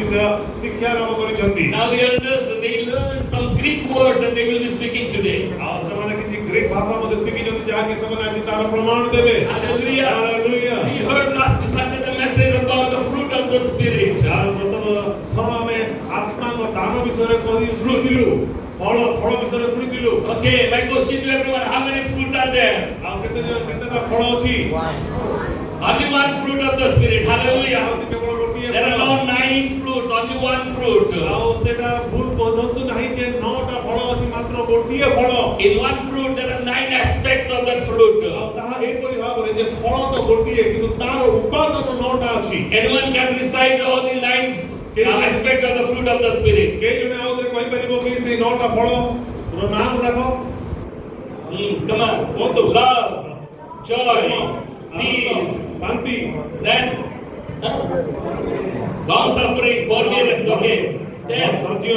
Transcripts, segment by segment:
विषय शिक्षा लाभ करिसथि। Now the elders, they learn some Greek words and they will be speaking today. ସେମାନେ କିଛି ଗ୍ରୀକ ଭାଷା ମଧ୍ୟ ଶିଖିଛନ୍ତି ଯାହାକି ସେମାନେ ଆଜି ତାର ପ୍ରମାଣ ଦେବେ। Hallelujah. Hallelujah. We heard last Sunday the message about the fruit of the Spirit. ଥର ଆମେ ଆତ୍ମାଙ୍କ ଦାନ ବିଷୟରେ ଶୁଣିଥିଲୁ, ଫଳ ବିଷୟରେ ଶୁଣିଥିଲୁ। Okay, my question to everyone, how many fruit are there? ଆଉ କେତେଟା ଫଳ ଅଛି? Only one fruit of the Spirit. Hallelujah. କେବଳ ଗୋଟିଏ There are ଫଳ। no 9 fruits, only one fruit. ଆଉ ସେଟା ଭୁଲ ବୁଝନ୍ତୁ ନାହିଁ ଯେ 9ଟା ଫଳ ଅଛି, ମାତ୍ର ଗୋଟିଏ ଫଳ। In one fruit there are 9 aspects of that fruit. ଆଉ ତାହା ଏପରି ଭାବରେ ଯେ ଫଳ ତ ଗୋଟିଏ କିନ୍ତୁ ତାର ଉପାଦାନ 9ଟା ଅଛି। Anyone can recite all the 9 aspects of the fruit of the Spirit. କେହି ଜଣେ ଆଉ ଥରେ କହିପାରିବ କି ସେଇ 9ଟା ଫଳର ନାଁ ଗୁଡାକ? Come on. କୁହନ୍ତୁ। Love, joy, peace, ଶାନ୍ତି, then long suffering, forbearance, okay. Then ଧୈର୍ଯ୍ୟ,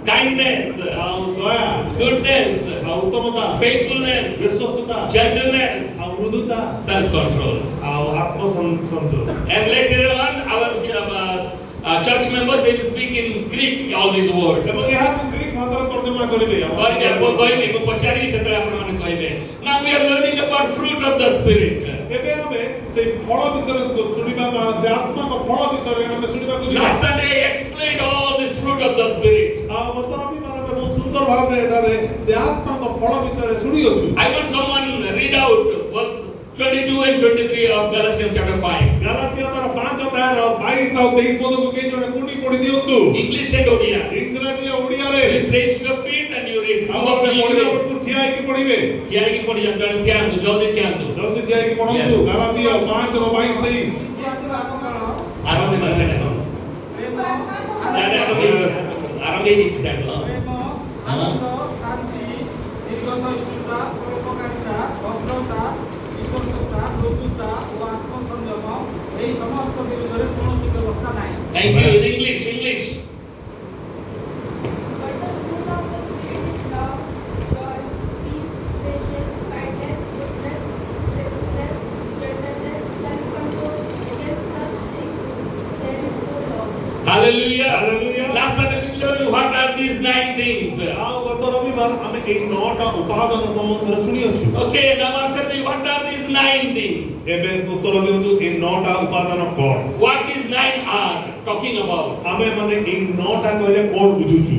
kindness, ଆଉ ଦୟା, goodness, ଆଉ ଉତ୍ତମତା, faithfulness, ବିଶ୍ୱସ୍ତତା, gentleness, ଆଉ ମୃଦୁତା, self-control. ଆଉ ଆତ୍ମସନ୍ତୋଷ। And later on, our church members, they will speak in Greek all these words. ଏବଂ ଏହାକୁ ଗ୍ରୀକ ଭାଷାରେ ତର୍ଜମା କରିବେ। କହିବେ, ଆପଣ କହିବେ, ମୁଁ ପଚାରିବି ସେତେବେଳେ ଆପଣମାନେ କହିବେ। Now we are learning about fruit of the Spirit. ଏବେ ଆମେ ସେଇ ଫଳ ବିଷୟରେ ଶୁଣିବା ବା ସେ ଆତ୍ମାଙ୍କ ଫଳ ବିଷୟରେ ଆମେ ଶୁଣିବାକୁ ଯିବା। Last Sunday I explained all this fruit of the Spirit. ଆଉ ଗତ ରବିବାର ଆମେ ବହୁତ ସୁନ୍ଦର ଭାବରେ ଏଠାରେ ସେ ଆତ୍ମାଙ୍କ ଫଳ ବିଷୟରେ ଶୁଣିଅଛୁ। I want someone read out verse 22 and 23 of Galatians chapter 5. ଗାଲାତୀୟର 5 ଅଧ୍ୟାୟର 22 ଆଉ 23 ପଦକୁ କେହି ଜଣେ ପୁଣି ପଢି ଦିଅନ୍ତୁ। English and Odia. ଇଂରାଜୀ ଆଉ ଓଡ଼ିଆରେ। Please raise your feet and you read. ଆଉ ଆପଣ ପଢିଲା ବେଳକୁ ଠିଆ ହେଇକି ପଢିବେ। ଠିଆ ହେଇକି ପଢି ଯାଆନ୍ତୁ, ଜଣେ ଠିଆ ହୁଅନ୍ତୁ, ଜଲ୍ଦି ଠିଆ ହୁଅନ୍ତୁ। ଜଲ୍ଦି ଠିଆ ହେଇକି ପଢନ୍ତୁ। ଗାଲାତୀୟ 5ର 22 23। ଆରମ୍ଭ ଭାଷା ଦେଖ। ଆରମ୍ଭ ହେଇଯାଇଛି ଜାଣିଲ। ଆନନ୍ଦ, ଶାନ୍ତି, ଦୀର୍ଘସହିଷ୍ଣୁତା, ପରୋପକାରିତା, ଭଦ୍ରତା, ବିଶ୍ୱସ୍ତତା, ମୃଦୁତା ଓ ଆତ୍ମସଂଯମ, ଏହି ସମସ୍ତ ବିରୁଦ୍ଧରେ କୌଣସି ବ୍ୟବସ୍ଥା ନାହିଁ। Thank you. In English. But the fruit of the Spirit is love, joy, peace, patience, kindness, goodness, faithfulness, gentleness, self-control. Against such things there is no law. Hallelujah. Hallelujah. Last Sunday we learned what are these 9 things. ଆଉ ଗତ ରବିବାର ଆମେ ଏଇ 9ଟା ଉପାଦାନ ସମ୍ବନ୍ଧରେ ଶୁଣିଅଛୁ। Okay, now answer me, what are these 9 things? ଏବେ ଉତ୍ତର ଦିଅନ୍ତୁ ଏଇ 9ଟା ଉପାଦାନ କଣ? What these 9 are talking about? ଆମେ ମାନେ ଏଇ 9ଟା କହିଲେ କଣ ବୁଝୁଛୁ?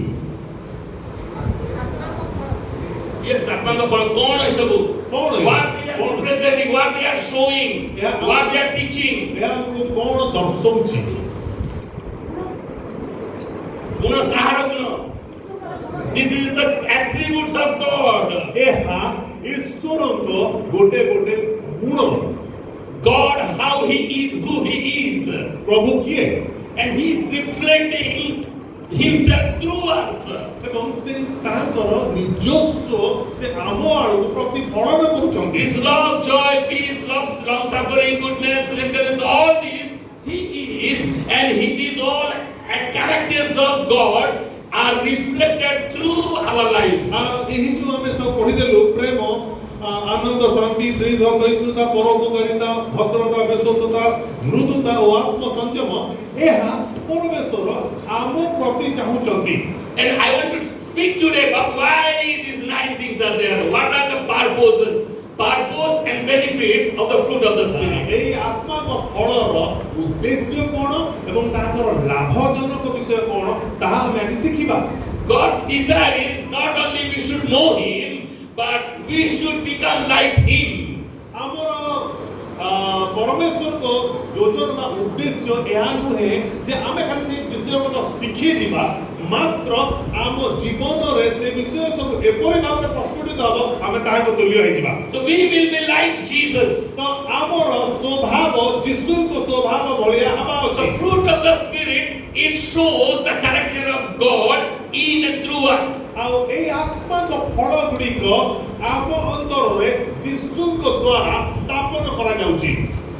Yes, ଆତ୍ମାଙ୍କ ଫଳ କଣ ଏ ସବୁ? କଣ ଏ? What they are representing, what they are showing, what they are teaching. ଏହା ଆମକୁ କଣ ଦର୍ଶଉଛି? ଗୁଣ କାହାର ଗୁଣ? This is the attributes of God. ଏହା ଈଶ୍ୱରଙ୍କ ଗୋଟେ ଗୋଟେ ଗୁଣ। God, how He is, who He is. ପ୍ରଭୁ କିଏ? And He is reflecting Himself through us. ଏବଂ ସେ ତାଙ୍କର ନିଜସ୍ୱ ସେ ଆମ ଆଡ଼କୁ ପ୍ରତିଫଳନ କରୁଛନ୍ତି। His love, joy, peace, love, long suffering, goodness, gentleness, all these He is, and these all characters of God are reflected through our lives. ଏହି ଯୋଉ ଆମେ ସବୁ ପଢିଦେଲୁ ପ୍ରେମ, ଆନନ୍ଦ, ଶାନ୍ତି, ଦୀର୍ଘ ସହିଷ୍ଣୁତା, ପରୋପକାରିତା, ଭଦ୍ରତା, ବିଶ୍ୱସ୍ତତା, ମୃଦୁତା ଓ ଆତ୍ମସଂଯମ, ଏହା ପରମେଶ୍ୱର ଆମ ପ୍ରତି ଚାହୁଁଛନ୍ତି। And I want to speak today about why these 9 things are there. What are the purpose and benefits of the fruit of the Spirit? ଏହି ଆତ୍ମାଙ୍କ ଫଳର ଉଦ୍ଦେଶ୍ୟ କଣ ଏବଂ ତାଙ୍କର ଲାଭଜନକ ବିଷୟ କଣ ତାହା ଆମେ ଆଜି ଶିଖିବା। God's desire is not only we should know Him, but we should become like Him. ଆମର ପରମେଶ୍ୱରଙ୍କ ଯୋଜନା ବା ଉଦ୍ଦେଶ୍ୟ ଏହା ନୁହେଁ ଯେ ଆମେ ଖାଲି ସେ ବିଷୟକୁ ଶିଖିଯିବା, ମାତ୍ର ଆମ ଜୀବନରେ ସେ ବିଷୟ ସବୁ ଏପରି ଭାବରେ ପ୍ରସ୍ଫୁଟିତ ହେବ ଆମେ ତାହାକୁ ତୁଲ୍ୟ ହେଇଯିବା। So we will be like Jesus. ତ ଆମର ସ୍ୱଭାବ ଯୀଶୁଙ୍କ ସ୍ୱଭାବ ଭଳିଆ ହେବା ଅଛି। The fruit of the Spirit, it shows the character of God in and through us. ଆଉ ଏଇ ଆତ୍ମାଙ୍କ ଫଳ ଗୁଡ଼ିକ ଆମ ଅନ୍ତରରେ ଯୀଶୁଙ୍କ ଦ୍ୱାରା ସ୍ଥାପନ କରାଯାଉଛି।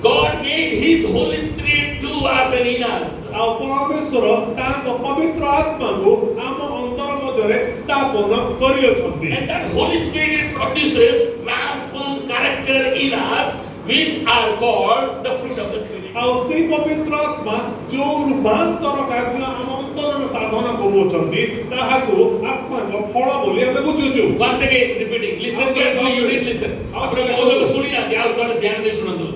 God gave His Holy Spirit to us and in us. ଆଉ ପରମେଶ୍ୱର ତାଙ୍କ ପବିତ୍ର ଆତ୍ମାକୁ ଆମ ଅନ୍ତର ମଧ୍ୟରେ ସ୍ଥାପନ କରିଅଛନ୍ତି। And that Holy Spirit produces transformed character in us, which are called the fruit of the Spirit. ଆଉ ସେଇ ପବିତ୍ର ଆତ୍ମା ଯୋଉ ରୂପାନ୍ତର କାର୍ଯ୍ୟ ଆମ ଅନ୍ତରରେ ସାଧନ କରୁଅଛନ୍ତି ତାହାକୁ ଆତ୍ମାଙ୍କ ଫଳ ବୋଲି ଆମେ ବୁଝୁଛୁ। Once again repeating, listen carefully, you need listen. ଆପଣ ବହୁତ ଶୁଣି ନାହାନ୍ତି, ଆଉ ଥରେ ଧ୍ୟାନ ଦେଇ ଶୁଣନ୍ତୁ।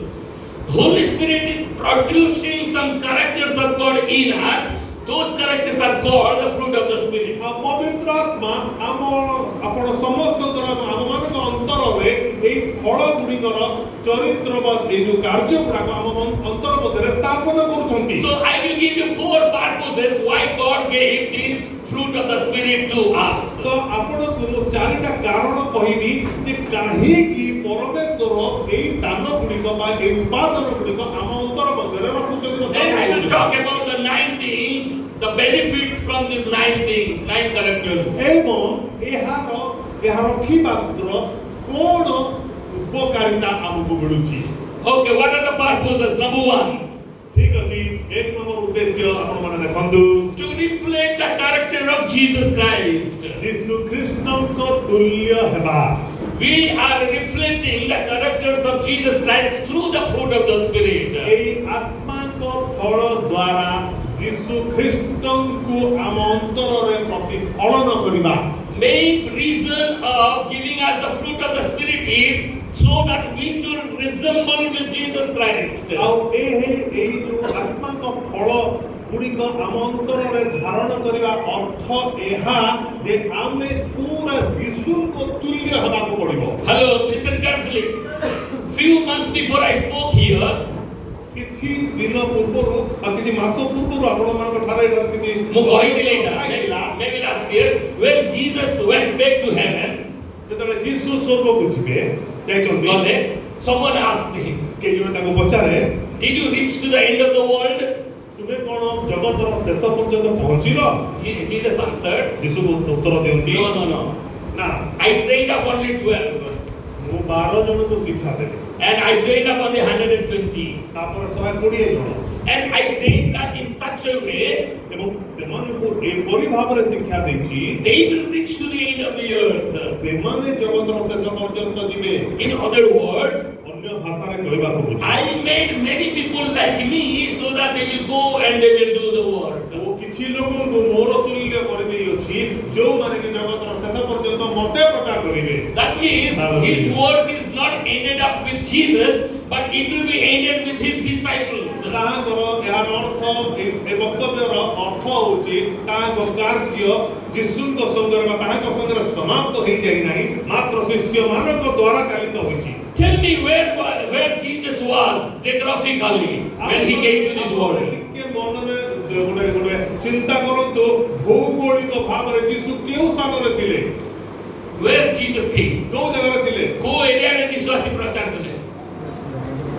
Holy Spirit is producing some characters of God in us. Those characters are called the fruit of the Spirit. ଆଉ ପବିତ୍ର ଆତ୍ମା ଆପଣ ସମସ୍ତଙ୍କର ଆମମାନଙ୍କ ଅନ୍ତରରେ ଏଇ ଫଳ ଗୁଡ଼ିକର ଚରିତ୍ର ବା ଏଇ ଯୋଉ କାର୍ଯ୍ୟ ଗୁଡାକ ଆମ ଅନ୍ତର ମଧ୍ୟରେ ସ୍ଥାପନ କରୁଛନ୍ତି। So I will give you 4 purposes why God gave this fruit of the Spirit to us. ତ ଆପଣଙ୍କୁ ମୁଁ 4ଟା କାରଣ କହିବି ଯେ କାହିଁକି ପରମେଶ୍ୱର ଏଇ ଦାନ ଗୁଡ଼ିକ ବା ଏଇ ଉପାଦାନ ଗୁଡ଼ିକ ଆମ ଅନ୍ତର ମଧ୍ୟରେ ରଖୁଛନ୍ତି। Then I will talk about the 9 things, the benefits from these 9 things, 9 characters. ଏବଂ ଏହାର ରଖିବାର କଣ ଉପକାରିତା ଆମକୁ ମିଳୁଛି। Okay, what are the purposes? Number 1, ଠିକ ଅଛି, 1 ନମ୍ବର ଉଦ୍ଦେଶ୍ୟ ଆପଣମାନେ ଦେଖନ୍ତୁ, to reflect the character of Jesus Christ. ଯୀଶୁ ଖ୍ରୀଷ୍ଟଙ୍କ ତୁଲ୍ୟ ହେବା। We are reflecting the characters of Jesus Christ through the fruit of the Spirit. ଏଇ ଆତ୍ମାଙ୍କ ଫଳ ଦ୍ୱାରା ଯୀଶୁ ଖ୍ରୀଷ୍ଟଙ୍କୁ ଆମ ଅନ୍ତରରେ ପ୍ରତିଫଳନ କରିବା। Main reason of giving us the fruit of the Spirit is so that we should resemble with Jesus Christ. ଆଉ ଏଇ ଯୋଉ ଆତ୍ମାଙ୍କ ଫଳ ଗୁଡ଼ିକ ଆମ ଅନ୍ତରରେ ଧାରଣ କରିବା ଅର୍ଥ ଏହା ଯେ ଆମେ ପୁରା ଯୀଶୁଙ୍କ ତୁଲ୍ୟ ହେବାକୁ ପଡ଼ିବ। Hello, listen carefully. Few months before I spoke here, କିଛି ଦିନ ପୂର୍ବରୁ ଆଉ କିଛି ମାସ ପୂର୍ବରୁ ଆପଣମାନଙ୍କ ଠାରେ ଏଇଟା କିଛି ମୁଁ କହିଥିଲି ଏଇଟା, ହେଇଥିଲା। maybe last year, when Jesus went back to heaven, ଯେତେବେଳେ ଯୀଶୁ ସ୍ୱର୍ଗକୁ ଯିବେ ଯାଇଛନ୍ତି, ଗଲେ, someone asked him, କେହି ଜଣେ ତାଙ୍କୁ ପଚାରେ, did you reach to the end of the world? ତୁମେ କଣ ଜଗତର ଶେଷ ପର୍ଯ୍ୟନ୍ତ ପହଞ୍ଚିଲ? Jesus answered, ଯୀଶୁ ଉତ୍ତର ଦିଅନ୍ତି, no. ନା, I trained up only 12. ମୁଁ 12 ଜଣଙ୍କୁ ଶିକ୍ଷା ଦେଲି, And I trained up only 120. ତାପରେ 120 ଜଣ, And I trained that in such a way, ଏବଂ ସେମାନଙ୍କୁ ଏପରି ଭାବରେ ଶିକ୍ଷା ଦେଇଛି they will reach to the end of the earth. ସେମାନେ ଜଗତର ଶେଷ ପର୍ଯ୍ୟନ୍ତ ଯିବେ। In other words, ଅନ୍ୟ ଭାଷାରେ କହିବାକୁ ବୁଝ, I made many people like me so that they will go and they will do the work. ମୁଁ କିଛି ଲୋକଙ୍କୁ ମୋର ତୁଲ୍ୟ କରିଦେଇଅଛି ଯୋଉମାନେ କି ଜଗତର ଶେଷ ପର୍ଯ୍ୟନ୍ତ ମତେ ପ୍ରଚାର କରିବେ। That means his work is not ended up with Jesus, but it will be ended with his disciples. ତାହାଙ୍କର ଏହାର ଅର୍ଥ ଏ ବକ୍ତବ୍ୟର ଅର୍ଥ ହେଉଛି ତାହାଙ୍କ କାର୍ଯ୍ୟ ଯୀଶୁଙ୍କ ସଙ୍ଗରେ ବା ତାହାଙ୍କ ସଙ୍ଗରେ ସମାପ୍ତ ହେଇଯାଇ ନାହିଁ, ମାତ୍ର ଶିଷ୍ୟମାନଙ୍କ ଦ୍ୱାରା ଚାଲିତ ହୋଇଛି। Tell me where Jesus was geographically when he came to this world. ଟିକେ ମନରେ ଗୋଟେ ଚିନ୍ତା କରନ୍ତୁ, ଭୌଗୋଳିକ ଭାବରେ ଯୀଶୁ କେଉଁ ସ୍ଥାନରେ ଥିଲେ, Where Jesus came. କୋଉ ଜାଗାରେ ଥିଲେ? କୋଉ ଏରିଆରେ ଯୀଶୁ ଆସି ପ୍ରଚାର କଲେ?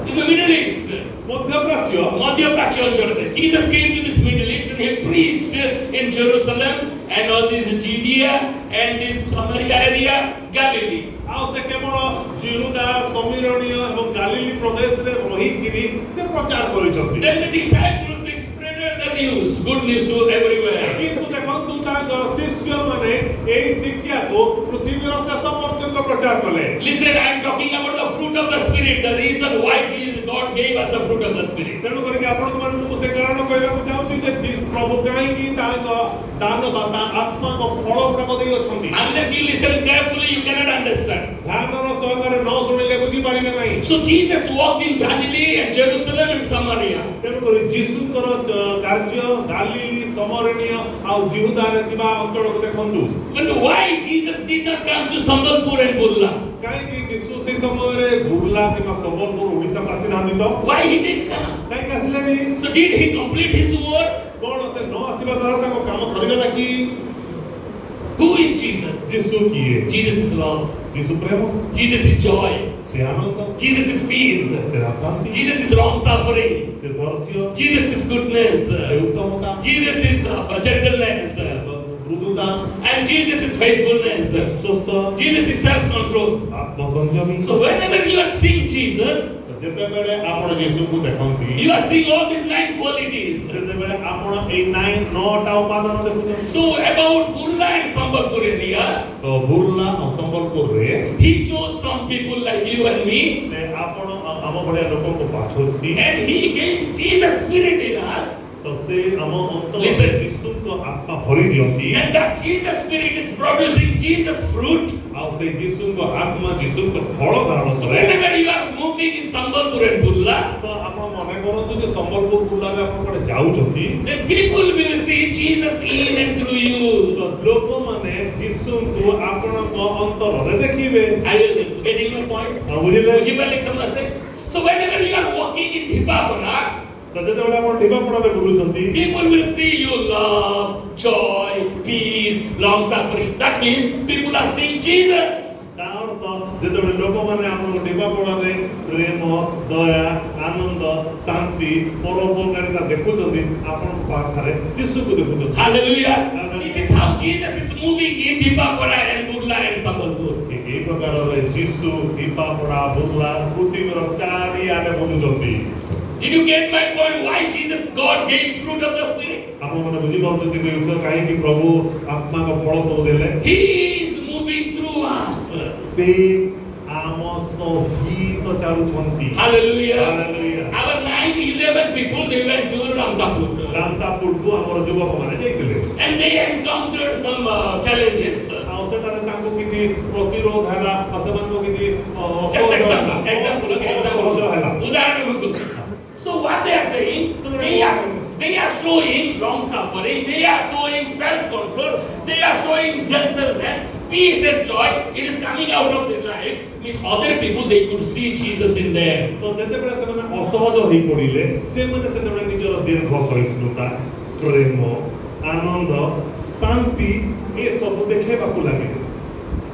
In the Middle East. ମଧ୍ୟପ୍ରାଚ୍ୟ। ମଧ୍ୟପ୍ରାଚ୍ୟ ଅଞ୍ଚଳରେ Jesus came to this Middle East and he preached in Jerusalem and all this Judea and this Samaria area, Galilee. ଆଉ ସେ କେବଳ ଜିହୁଦା, ସମୀରଣୀୟ ଏବଂ ଗାଲିଲି ପ୍ରଦେଶରେ ରହିକିରି ସେ ପ୍ରଚାର କରିଛନ୍ତି। Then the disciples they spreaded the news, good news to everywhere. କିନ୍ତୁ ଦେଖନ୍ତୁ ତାଙ୍କ ଶିଷ୍ୟମାନେ ଏହି ଶିକ୍ଷାକୁ ପୃଥିବୀର ଶେଷ ପର୍ଯ୍ୟନ୍ତ ପ୍ରଚାର କଲେ। Listen, I am talking about the fruit of the Spirit, the reason why God gave us the fruit of the Spirit. ତେଣୁ କରିକି ଆପଣମାନଙ୍କୁ ମୁଁ ସେ କାରଣ କହିବାକୁ ଚାହୁଁଛି ଯେ ପ୍ରଭୁ କାହିଁକି ତାଙ୍କ ଦାନ ବା ତା ଆତ୍ମାଙ୍କ ଫଳ ଗୁଡାକ ଦେଇ ଅଛନ୍ତି। Unless you listen carefully, you cannot understand. ଧ୍ୟାନର ସହକାରେ ନ ଶୁଣିଲେ ବୁଝିପାରିବେ ନାହିଁ। So Jesus walked in Galilee and Jerusalem and Samaria. ତେଣୁ କରି ଯୀଶୁଙ୍କର କାର୍ଯ୍ୟ ଗାଲିଲି, ସମରଣୀୟ ଆଉ ଜିହୁଦାରେ ଥିବା ଅଞ୍ଚଳକୁ ଦେଖନ୍ତୁ। But why Jesus did not come to Sambalpur and Burla? କାହିଁକି ଯୀଶୁ ସେଇ ସମୟରେ ବୁର୍ଲା କିମ୍ବା ସମ୍ବଲପୁର ଓଡ଼ିଶାକୁ ଆସିନାହାନ୍ତି ତ? Why he didn't come? କାହିଁକି ଆସିଲେନି? So did he complete his work? କଣ ସେ ନ ଆସିବା ଦ୍ୱାରା ତାଙ୍କ କାମ ସରିଗଲା କି? Who is Jesus? ଯୀଶୁ କିଏ? Jesus is love. ଯୀଶୁ ପ୍ରେମ, Jesus is joy. ସେ ଆନନ୍ଦ, Jesus is peace. ସେ ଶାନ୍ତି, Jesus is long suffering. ସେ ଧୈର୍ଯ୍ୟ, Jesus is goodness. ସେ ଉତ୍ତମତା, Jesus is gentleness. ମୃଦୁତା, And Jesus is faithfulness. ସୁସ୍ଥ, Jesus is self-control. ଆତ୍ମସଂଯମୀ। So whenever you are seeing Jesus, ଯେତେବେଳେ ଆପଣ ଯୀଶୁଙ୍କୁ ଦେଖନ୍ତି you are seeing all these 9 qualities. ସେତେବେଳେ ଆପଣ ଏଇ 9ଟା ଉପାଦାନ ଦେଖୁଛନ୍ତି। So about Burla and Sambhalpur area, ତ ବୁର୍ଲା ଆଉ ସମ୍ବଲପୁରରେ he chose some people like you and me, ସେ ଆପଣ ଆମ ଭଳିଆ ଲୋକଙ୍କୁ ବାଛନ୍ତି and he gave Jesus Spirit in us, ତ ସେ ଆମ ଅନ୍ତରରେ Listen. ଯୀଶୁଙ୍କ ଆତ୍ମା ଭରି ଦିଅନ୍ତି and that Jesus Spirit is producing Jesus fruit. ଆଉ ସେ ଯୀଶୁଙ୍କ ଆତ୍ମା ଯୀଶୁଙ୍କ ଫଳ ଧାରଣ କରେ। Whenever you are moving in Sambhalpur and Burla, ତ ଆପଣ ମନେ କରନ୍ତୁ ଯେ ସମ୍ବଲପୁର ବୁର୍ଲାରେ ଆପଣ କୁଆଡ଼େ ଯାଉଛନ୍ତି then people will see Jesus in and through you. ତ ଲୋକମାନେ ଯୀଶୁଙ୍କୁ ଆପଣଙ୍କ ଅନ୍ତରରେ ଦେଖିବେ। Are you getting my point? ହଁ, ବୁଝିଲେ? ବୁଝିପାରିଲେ ସମସ୍ତେ? So whenever you are walking in Dhipapara, ତ ଯେତେବେଳେ ଆପଣ ଢିପାପଡ଼ାରେ ବୁଲୁଛନ୍ତି people will see you love, joy, peace, long suffering. That means people are seeing Jesus. ତା ଅର୍ଥ ଯେତେବେଳେ ଲୋକମାନେ ଆପଣଙ୍କ ଢିପାପଡ଼ାରେ ପ୍ରେମ, ଦୟା, ଆନନ୍ଦ, ଶାନ୍ତି, ପରୋପକାରିତା ଦେଖୁଛନ୍ତି ଆପଣଙ୍କ ପାଖରେ ଯୀଶୁକୁ ଦେଖୁଛନ୍ତି। Hallelujah. This is how Jesus is moving in Dhipapara and Burla and Sambhalpur. ଏହି ପ୍ରକାରରେ ଯୀଶୁ ଢିପାପଡ଼ା ବୁର୍ଲା ପୃଥିବୀର ଚାରିଆଡ଼େ ବୁଲୁଛନ୍ତି। Did you get my point? Why Jesus, God gave fruit of the Spirit? ଆପଣମାନେ ବୁଝିପାରୁଛନ୍ତି ଏ ବିଷୟ କାହିଁକି ପ୍ରଭୁ ଆତ୍ମାଙ୍କ ଫଳ ସବୁ ଦେଲେ? He is moving through us. ସେ ଆମ ସହିତ ଚାଲୁଛନ୍ତି। Hallelujah. Hallelujah. Our 9-11 people, they went to Ramtapur. ରାମତାପୁରକୁ ଆମର ଯୁବକମାନେ ଯାଇଥିଲେ And they encountered some challenges. ଆଉ ସେଠାରେ ତାଙ୍କୁ କିଛି ପ୍ରତିରୋଧ ହେଲା ଆଉ ସେମାନଙ୍କୁ କିଛି Just ଅସହଜ ହେଲା। example. ଅସହଜ ହେଲା। Udaharanamukku. So what they are saying, they are showing long suffering, they are showing self-control, they are showing gentleness, peace and joy. It is coming out of their life. Means other people, they could see Jesus in them. ତ ଯେତେବେଳେ ସେମାନେ ଅସହଜ ହେଇ ପଡ଼ିଲେ ସେମାନେ ସେତେବେଳେ ନିଜର ଦୀର୍ଘ ସହିଷ୍ଣୁତା, ପ୍ରେମ, ଆନନ୍ଦ, ଶାନ୍ତି ଏସବୁ ଦେଖେଇବାକୁ ଲାଗିଲେ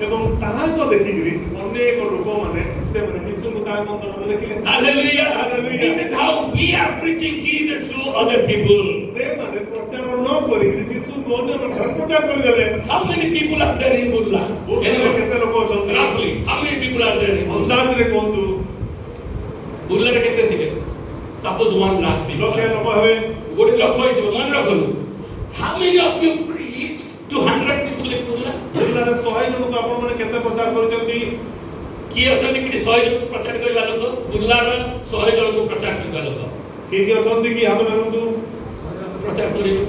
ଏବଂ ତାହାକୁ ଦେଖିକିରି ଅନେକ ଲୋକମାନେ ସେମାନେ ଯୀଶୁଙ୍କୁ ତାଙ୍କ ଅନ୍ତରରେ ଦେଖିଲେ। Hallelujah. Hallelujah. This is how we are preaching Jesus to other people. ସେମାନେ ପ୍ରଚାର ନ କରିକିରି ଯୀଶୁଙ୍କୁ ଅନ୍ୟମାନଙ୍କର ପ୍ରଚାର କରିଦେଲେ। How many people are there in Burla? ବୁର୍ଲାରେ କେତେ ଲୋକ ଅଛନ୍ତି? Roughly, how many people are there in Burla? ଅନ୍ଦାଜରେ କୁହନ୍ତୁ ବୁର୍ଲାରେ କେତେ ଥିବେ? Suppose 1 lakh people. ଲକ୍ଷ ଲୋକ ହେବେ। ଗୋଟେ ଲକ୍ଷ ହେଇଥିବ, ମନେ ରଖନ୍ତୁ। How many of you preach to 100 people in Burla? ବୁର୍ଲାରେ 100 ଜଣଙ୍କୁ ଆପଣମାନେ କେତେ ପ୍ରଚାର କରିଛନ୍ତି? କିଏ ଅଛନ୍ତି କି 100 ଜଣଙ୍କୁ ପ୍ରଚାର କରିବା ଲୋକ? ବୁର୍ଲାର 100 ଜଣଙ୍କୁ ପ୍ରଚାର କରିବା ଲୋକ କିଏ କିଏ ଅଛନ୍ତି କି ହାତ ମାରନ୍ତୁ? ପ୍ରଚାର କରିବେ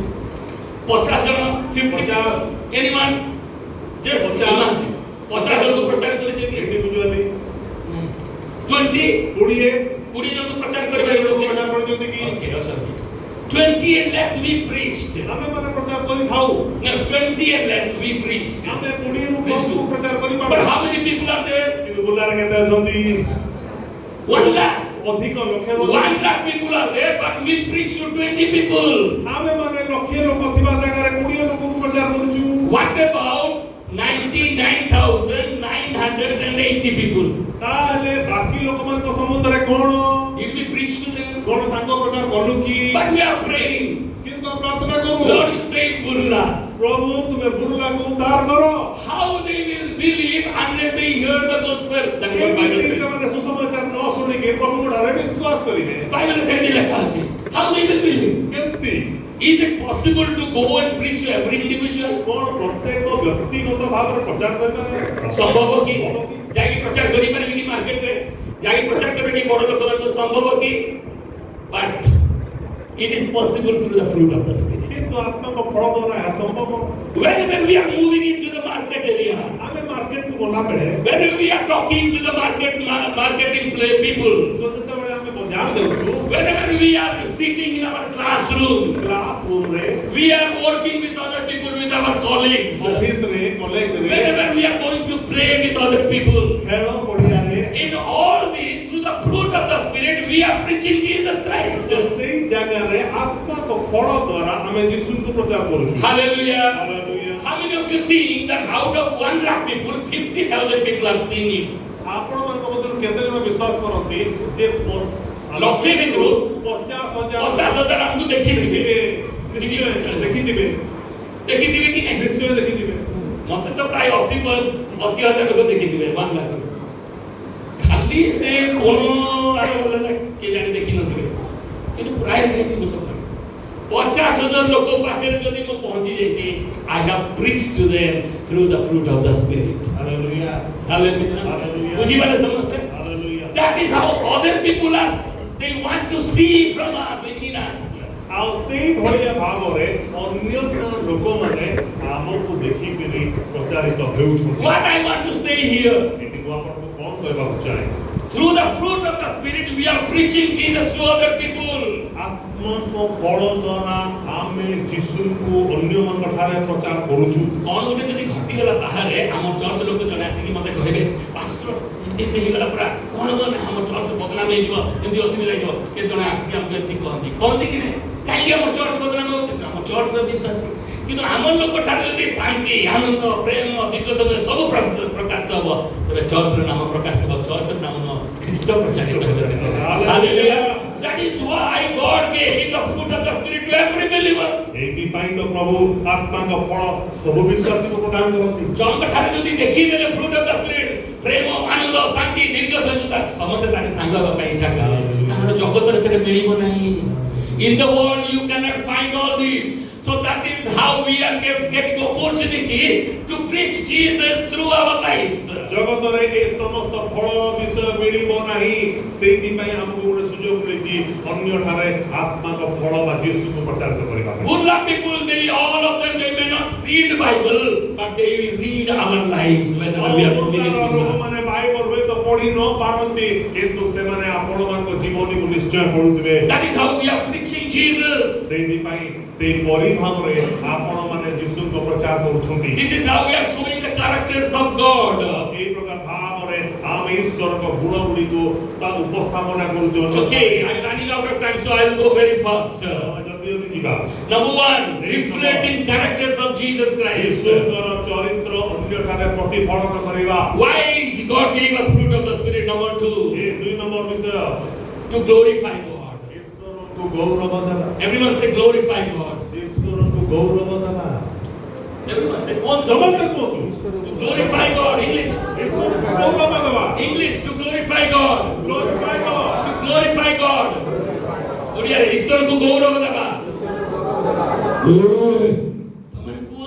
50 ଜଣ 50 anyone just 50 ଜଣଙ୍କୁ ପ୍ରଚାର କରିছে କି ଏଠି ବୁଝିଗଲି 20 20 ଜଣଙ୍କୁ ପ୍ରଚାର 20 କରିବା ଜଣଙ୍କୁ ଲୋକ ପ୍ରଚାର କରିଛନ୍ତି କି? Okay, ଅଛନ୍ତି 20 unless we preached. ଆମେ ମାନେ ପ୍ରଚାର କରିଥାଉ। No, 20 unless we preached. ଆମେ 20 ରୁ କମକୁ ପ୍ରଚାର But କରିପାରୁ। how many people are there? କିନ୍ତୁ ବୁର୍ଲାରେ କେତେ ଅଛନ୍ତି? 1 lakh. ଅଧିକ ଲକ୍ଷ 1 lakh people are there, but we preach to 20 people. ଆମେ ମାନେ ଲକ୍ଷ ଲୋକ ଥିବା ଜାଗାରେ 20 ଲୋକଙ୍କୁ ପ୍ରଚାର କରୁଛୁ। What about 99,980 people? ତାହେଲେ ବାକି ଲୋକମାନଙ୍କ ସମ୍ବନ୍ଧରେ କଣ? If we preach to them, କଣ ତାଙ୍କ ପ୍ରଚାର କଲୁ କି? but we are praying, କିନ୍ତୁ ଆମେ ପ୍ରାର୍ଥନା କରୁ Lord, you save Burla. ପ୍ରଭୁ ତୁମେ ବୁର୍ଲାକୁ ଉଦ୍ଧାର କର। How they will believe unless they hear the gospel? That is what Bible କେମିତି says. ସେମାନେ ସୁସମାଚାର ନ ଶୁଣିକି ପ୍ରଭୁଙ୍କ ଠାରେ ବିଶ୍ୱାସ କରିବେ? Bible ସେମିତି ଲେଖା ଅଛି. How they will believe? କେମିତି? Is it possible to go and preach to every individual? କଣ ପ୍ରତ୍ୟେକ ବ୍ୟକ୍ତିଗତ ଭାବରେ ପ୍ରଚାର କରିବା ସମ୍ଭବ କି? ଯାଇକି ପ୍ରଚାର କରିପାରିବେ କି ମାର୍କେଟରେ? ଯାଇକି ପ୍ରଚାର କରିବେ କି ବଡ଼ ଲୋକମାନଙ୍କୁ ସମ୍ଭବ କି? But it is possible through the fruit of the Spirit. କିନ୍ତୁ ଆତ୍ମାଙ୍କ ଫଳ ଦ୍ୱାରା ଏହା ସମ୍ଭବ। Whenever we are moving into the market area, ଆମେ ମାର୍କେଟକୁ ଗଲାବେଳେ whenever we are talking to the marketing people, ଯେତେବେଳେ ଆମେ ବଜାର ଯାଉଛୁ whenever we are sitting in our classroom, class ରୁମରେ we are working with other people, with our colleagues, ଅଫିସରେ କଲେଜରେ whenever we are going to play with other people, ଖେଳ ପଡ଼ିଆରେ in all these, through the fruit of the Spirit, we are preaching Jesus Christ. ସେଇ ଜାଗାରେ ଆତ୍ମାଙ୍କ ଫଳ ଦ୍ୱାରା ଆମେ ଯୀଶୁଙ୍କୁ ପ୍ରଚାର କରୁଛୁ। Hallelujah. Hallelujah. How many of you think that out of 1 lakh people, 50,000 people have seen him? ଆପଣମାନଙ୍କ ମଧ୍ୟରୁ କେତେ ଜଣ ବିଶ୍ୱାସ କରନ୍ତି ଯେ ଲକ୍ଷେ ଭିତରୁ 50,000 ଆମକୁ ଦେଖିଥିବେ ନିଶ୍ଚୟ ଦେଖିଥିବେ ଦେଖିଥିବେ କି ନାହିଁ? ନିଶ୍ଚୟ ଦେଖିଥିବେ। ମତେ ତ ପ୍ରାୟ 80,000 ଲୋକ ଦେଖିଥିବେ 1 ଲାଖ। ଖାଲି ଯଦି ସେ କୋଣ ଆଡେ କିଏ ଜାଣି ଦେଖିନଥିବେ କିନ୍ତୁ ପ୍ରାୟ ଯାଇଛି ମୁଁ ସକାଳେ 50,000 ଲୋକ ପାଖରେ ଯଦି ମୁଁ ପହଞ୍ଚି ଯାଇଛି I have preached to them through the fruit of the spirit. Hallelujah. Hallelujah. Hallelujah. ବୁଝିପାରିଲେ ସମସ୍ତେ? Hallelujah. That is how other people are. They want to see from us in us. ଆଉ ସେଇ ଭଳିଆ ଭାବରେ ଅନ୍ୟ ଲୋକମାନେ ଆମକୁ ଦେଖିକିରି ପ୍ରଚାରିତ ହେଉଛନ୍ତି। What I want to say here, ଏଠି ମୁଁ ଆପଣଙ୍କୁ କଣ କହିବାକୁ ଚାହେଁ? through the fruit of the spirit we are preaching Jesus to other people. ଆତ୍ମାଙ୍କ ଫଳ ଦ୍ୱାରା ଆମେ ଯୀଶୁଙ୍କୁ ଅନ୍ୟମାନଙ୍କ ଠାରେ ପ୍ରଚାର କରୁଛୁ। କଣ ଗୋଟେ ଯଦି ଘଟିଗଲା ବାହାରେ ଆମ ଚର୍ଚ୍ଚ ଲୋକ ଜଣେ ଆସିକି ମତେ କହିବେ ପାଷ୍ଟର ଏମିତି ହେଇଗଲା ପୁରା କଣ କଣ ଆମ ଚର୍ଚ୍ଚ ବଦନାମ ହେଇଯିବ ଏମିତି ଅସୁବିଧା ହେଇଯିବ କେ ଜଣେ ଆସିକି ଆମକୁ ଏମିତି କହନ୍ତି କି ନାହିଁ କାହିଁକି ଆମ ଚର୍ଚ୍ଚ ବଦନାମ ହଉଛି ଆମ ଚର୍ଚ୍ଚର ବିଶ୍ୱାସୀ କିନ୍ତୁ ଆମ ଲୋକ ଠାରେ ଯଦି ଶାନ୍ତି ଆନନ୍ଦ ପ୍ରେମ ବିକଶନ ସବୁ ପ୍ରକାଶିତ ହବ ତେବେ ଚର୍ଚ୍ଚର ନାମ ପ୍ରକାଶ ହେବ ଚର୍ଚ୍ଚର ନାମ ଖ୍ରୀଷ୍ଟ ପ୍ରଚାରିତ ହେବ। Hallelujah. That is why God gave the fruit of the spirit to every believer. ଏଇଥିପାଇଁ ତ ପ୍ରଭୁ ଆତ୍ମାଙ୍କ ଫଳ ସବୁ ବିଶ୍ୱାସୀକୁ ପ୍ରଦାନ କରନ୍ତି। ଜଣଙ୍କ ଠାରେ ଯଦି ଦେଖିଦେଲେ fruit of the spirit ପ୍ରେମ ଆନନ୍ଦ ଶାନ୍ତି ଦୀର୍ଘ ସହିଷ୍ଣୁତା ସମସ୍ତେ ତାকে ସାଙ୍ଗ ହେବା ପାଇଁ ଇଚ୍ଛା କରେ କାରଣ ଜଗତରେ ସେଟା ମିଳିବ ନାହିଁ। In the world you cannot find all this. So that is how we are getting opportunity to preach Jesus through our lives. ଜଗତରେ ଏ ସମସ୍ତ ଫଳ ବିଷୟ ମିଳିବ ନାହିଁ ସେଇଥିପାଇଁ ଆମକୁ ଗୋଟେ ସୁଯୋଗ ମିଳିଛି ଅନ୍ୟଠାରେ ଆତ୍ମାଙ୍କ ଫଳ ବା ଯୀଶୁକୁ ପ୍ରଚାରିତ କରିବା ପାଇଁ। Buddha people, they all of them they may not read Bible, but they will read our lives whether we are living in ଲୋକମାନେ ବାଇବଲ ହୁଏତ ପଢି ନ ପାରନ୍ତି କିନ୍ତୁ ସେମାନେ ଆପଣମାନଙ୍କ ଜୀବନୀକୁ ନିଶ୍ଚୟ ପଢୁଥିବେ। That is how we are preaching Jesus. ସେଇଥିପାଇଁ ସେହିପରି ଭାବରେ ଆପଣମାନେ ଯୀଶୁଙ୍କ ପ୍ରଚାର କରୁଛନ୍ତି। This is how we are showing the characters of God. এই ପ୍ରକାର ଭାବରେ ଆମେ ଈଶ୍ୱରଙ୍କ ଗୁଣ ଗୁଡ଼ିକୁ ତା ଉପସ୍ଥାପନା କରୁଛୁ। Okay, I am running out of time, so I will go very fast. ଜଲ୍ଦି ଜଲ୍ଦି ଯିବା। Number one, reflecting characters of Jesus Christ. ଯୀଶୁଙ୍କର ଚରିତ୍ର ଅନ୍ୟଠାରେ ପ୍ରତିଫଳନ କରିବା। Why God gave us fruit of the Spirit? Number two, A 2 number ବିଷୟ to glorify God. ଈଶ୍ୱରଙ୍କୁ ଗୌରବ ଦେବା। Everyone say glorify God. ଈଶ୍ୱରଙ୍କୁ ଗୌରବ ଦେବା। Everyone say one ସମସ୍ତେ କୁହନ୍ତୁ to glorify God. English. ଈଶ୍ୱରଙ୍କୁ ଗୌରବ ଦେବା। English to glorify God. Glorify God. To glorify God. ଓଡ଼ିଆରେ ଈଶ୍ୱରଙ୍କୁ ଗୌରବ ଦେବା। ତମେ କୁହ।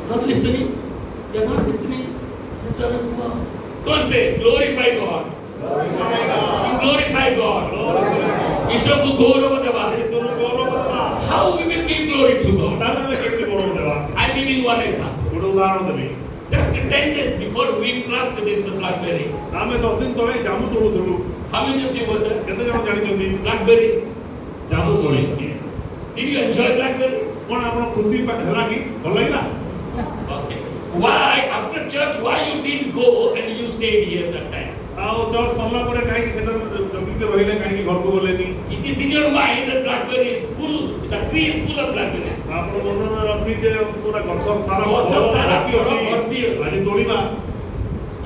Not listening. They are not listening. ତମେ କୁହ। Come on, say glorify God. To glorify God. ଈଶ୍ୱରଙ୍କୁ ଗୌରବ ଦେବା। ଈଶ୍ୱରଙ୍କୁ ଗୌରବ ଦେବା। How we will give glory to God? ତାହେଲେ ଆମେ କେମିତି ଗୌରବ ଦେବା? I am giving one example. ଗୋଟେ ଉଦାହରଣ ଦେବି। Just 10 days before we plucked this blackberry. ଆମେ 10 ଦିନ ତଳେ ଜାମୁ ତୋଳୁଥିଲୁ। How many of you were there? କେତେ ଜଣ ଜାଣିଛନ୍ତି? Blackberry. ଜାମୁ କୋଳି। Did you enjoy blackberry? କଣ ଆପଣ ଖୁସି ହେଲା କି? ଭଲ ଲାଗିଲା? Okay. Why after church? Why you didn't go and you stayed here that time? ଆଉ ଚର୍ଚ୍ଚ ସରିଲା ପରେ କାହିଁକି ସେଟା ଜଗିକି ରହିଲେ କାହିଁକି ଘରକୁ ଗଲେନି? It is in your mind that blackberry is full. The tree is full of blackberries. ଆପଣ ମନରେ ଅଛି ଯେ ପୁରା ଗଛ ସାରା ଗଛ ସାରା ଭର୍ତ୍ତି ଭର୍ତ୍ତି ଅଛି। ଅଛି। ଆଜି ତୋଳିବା।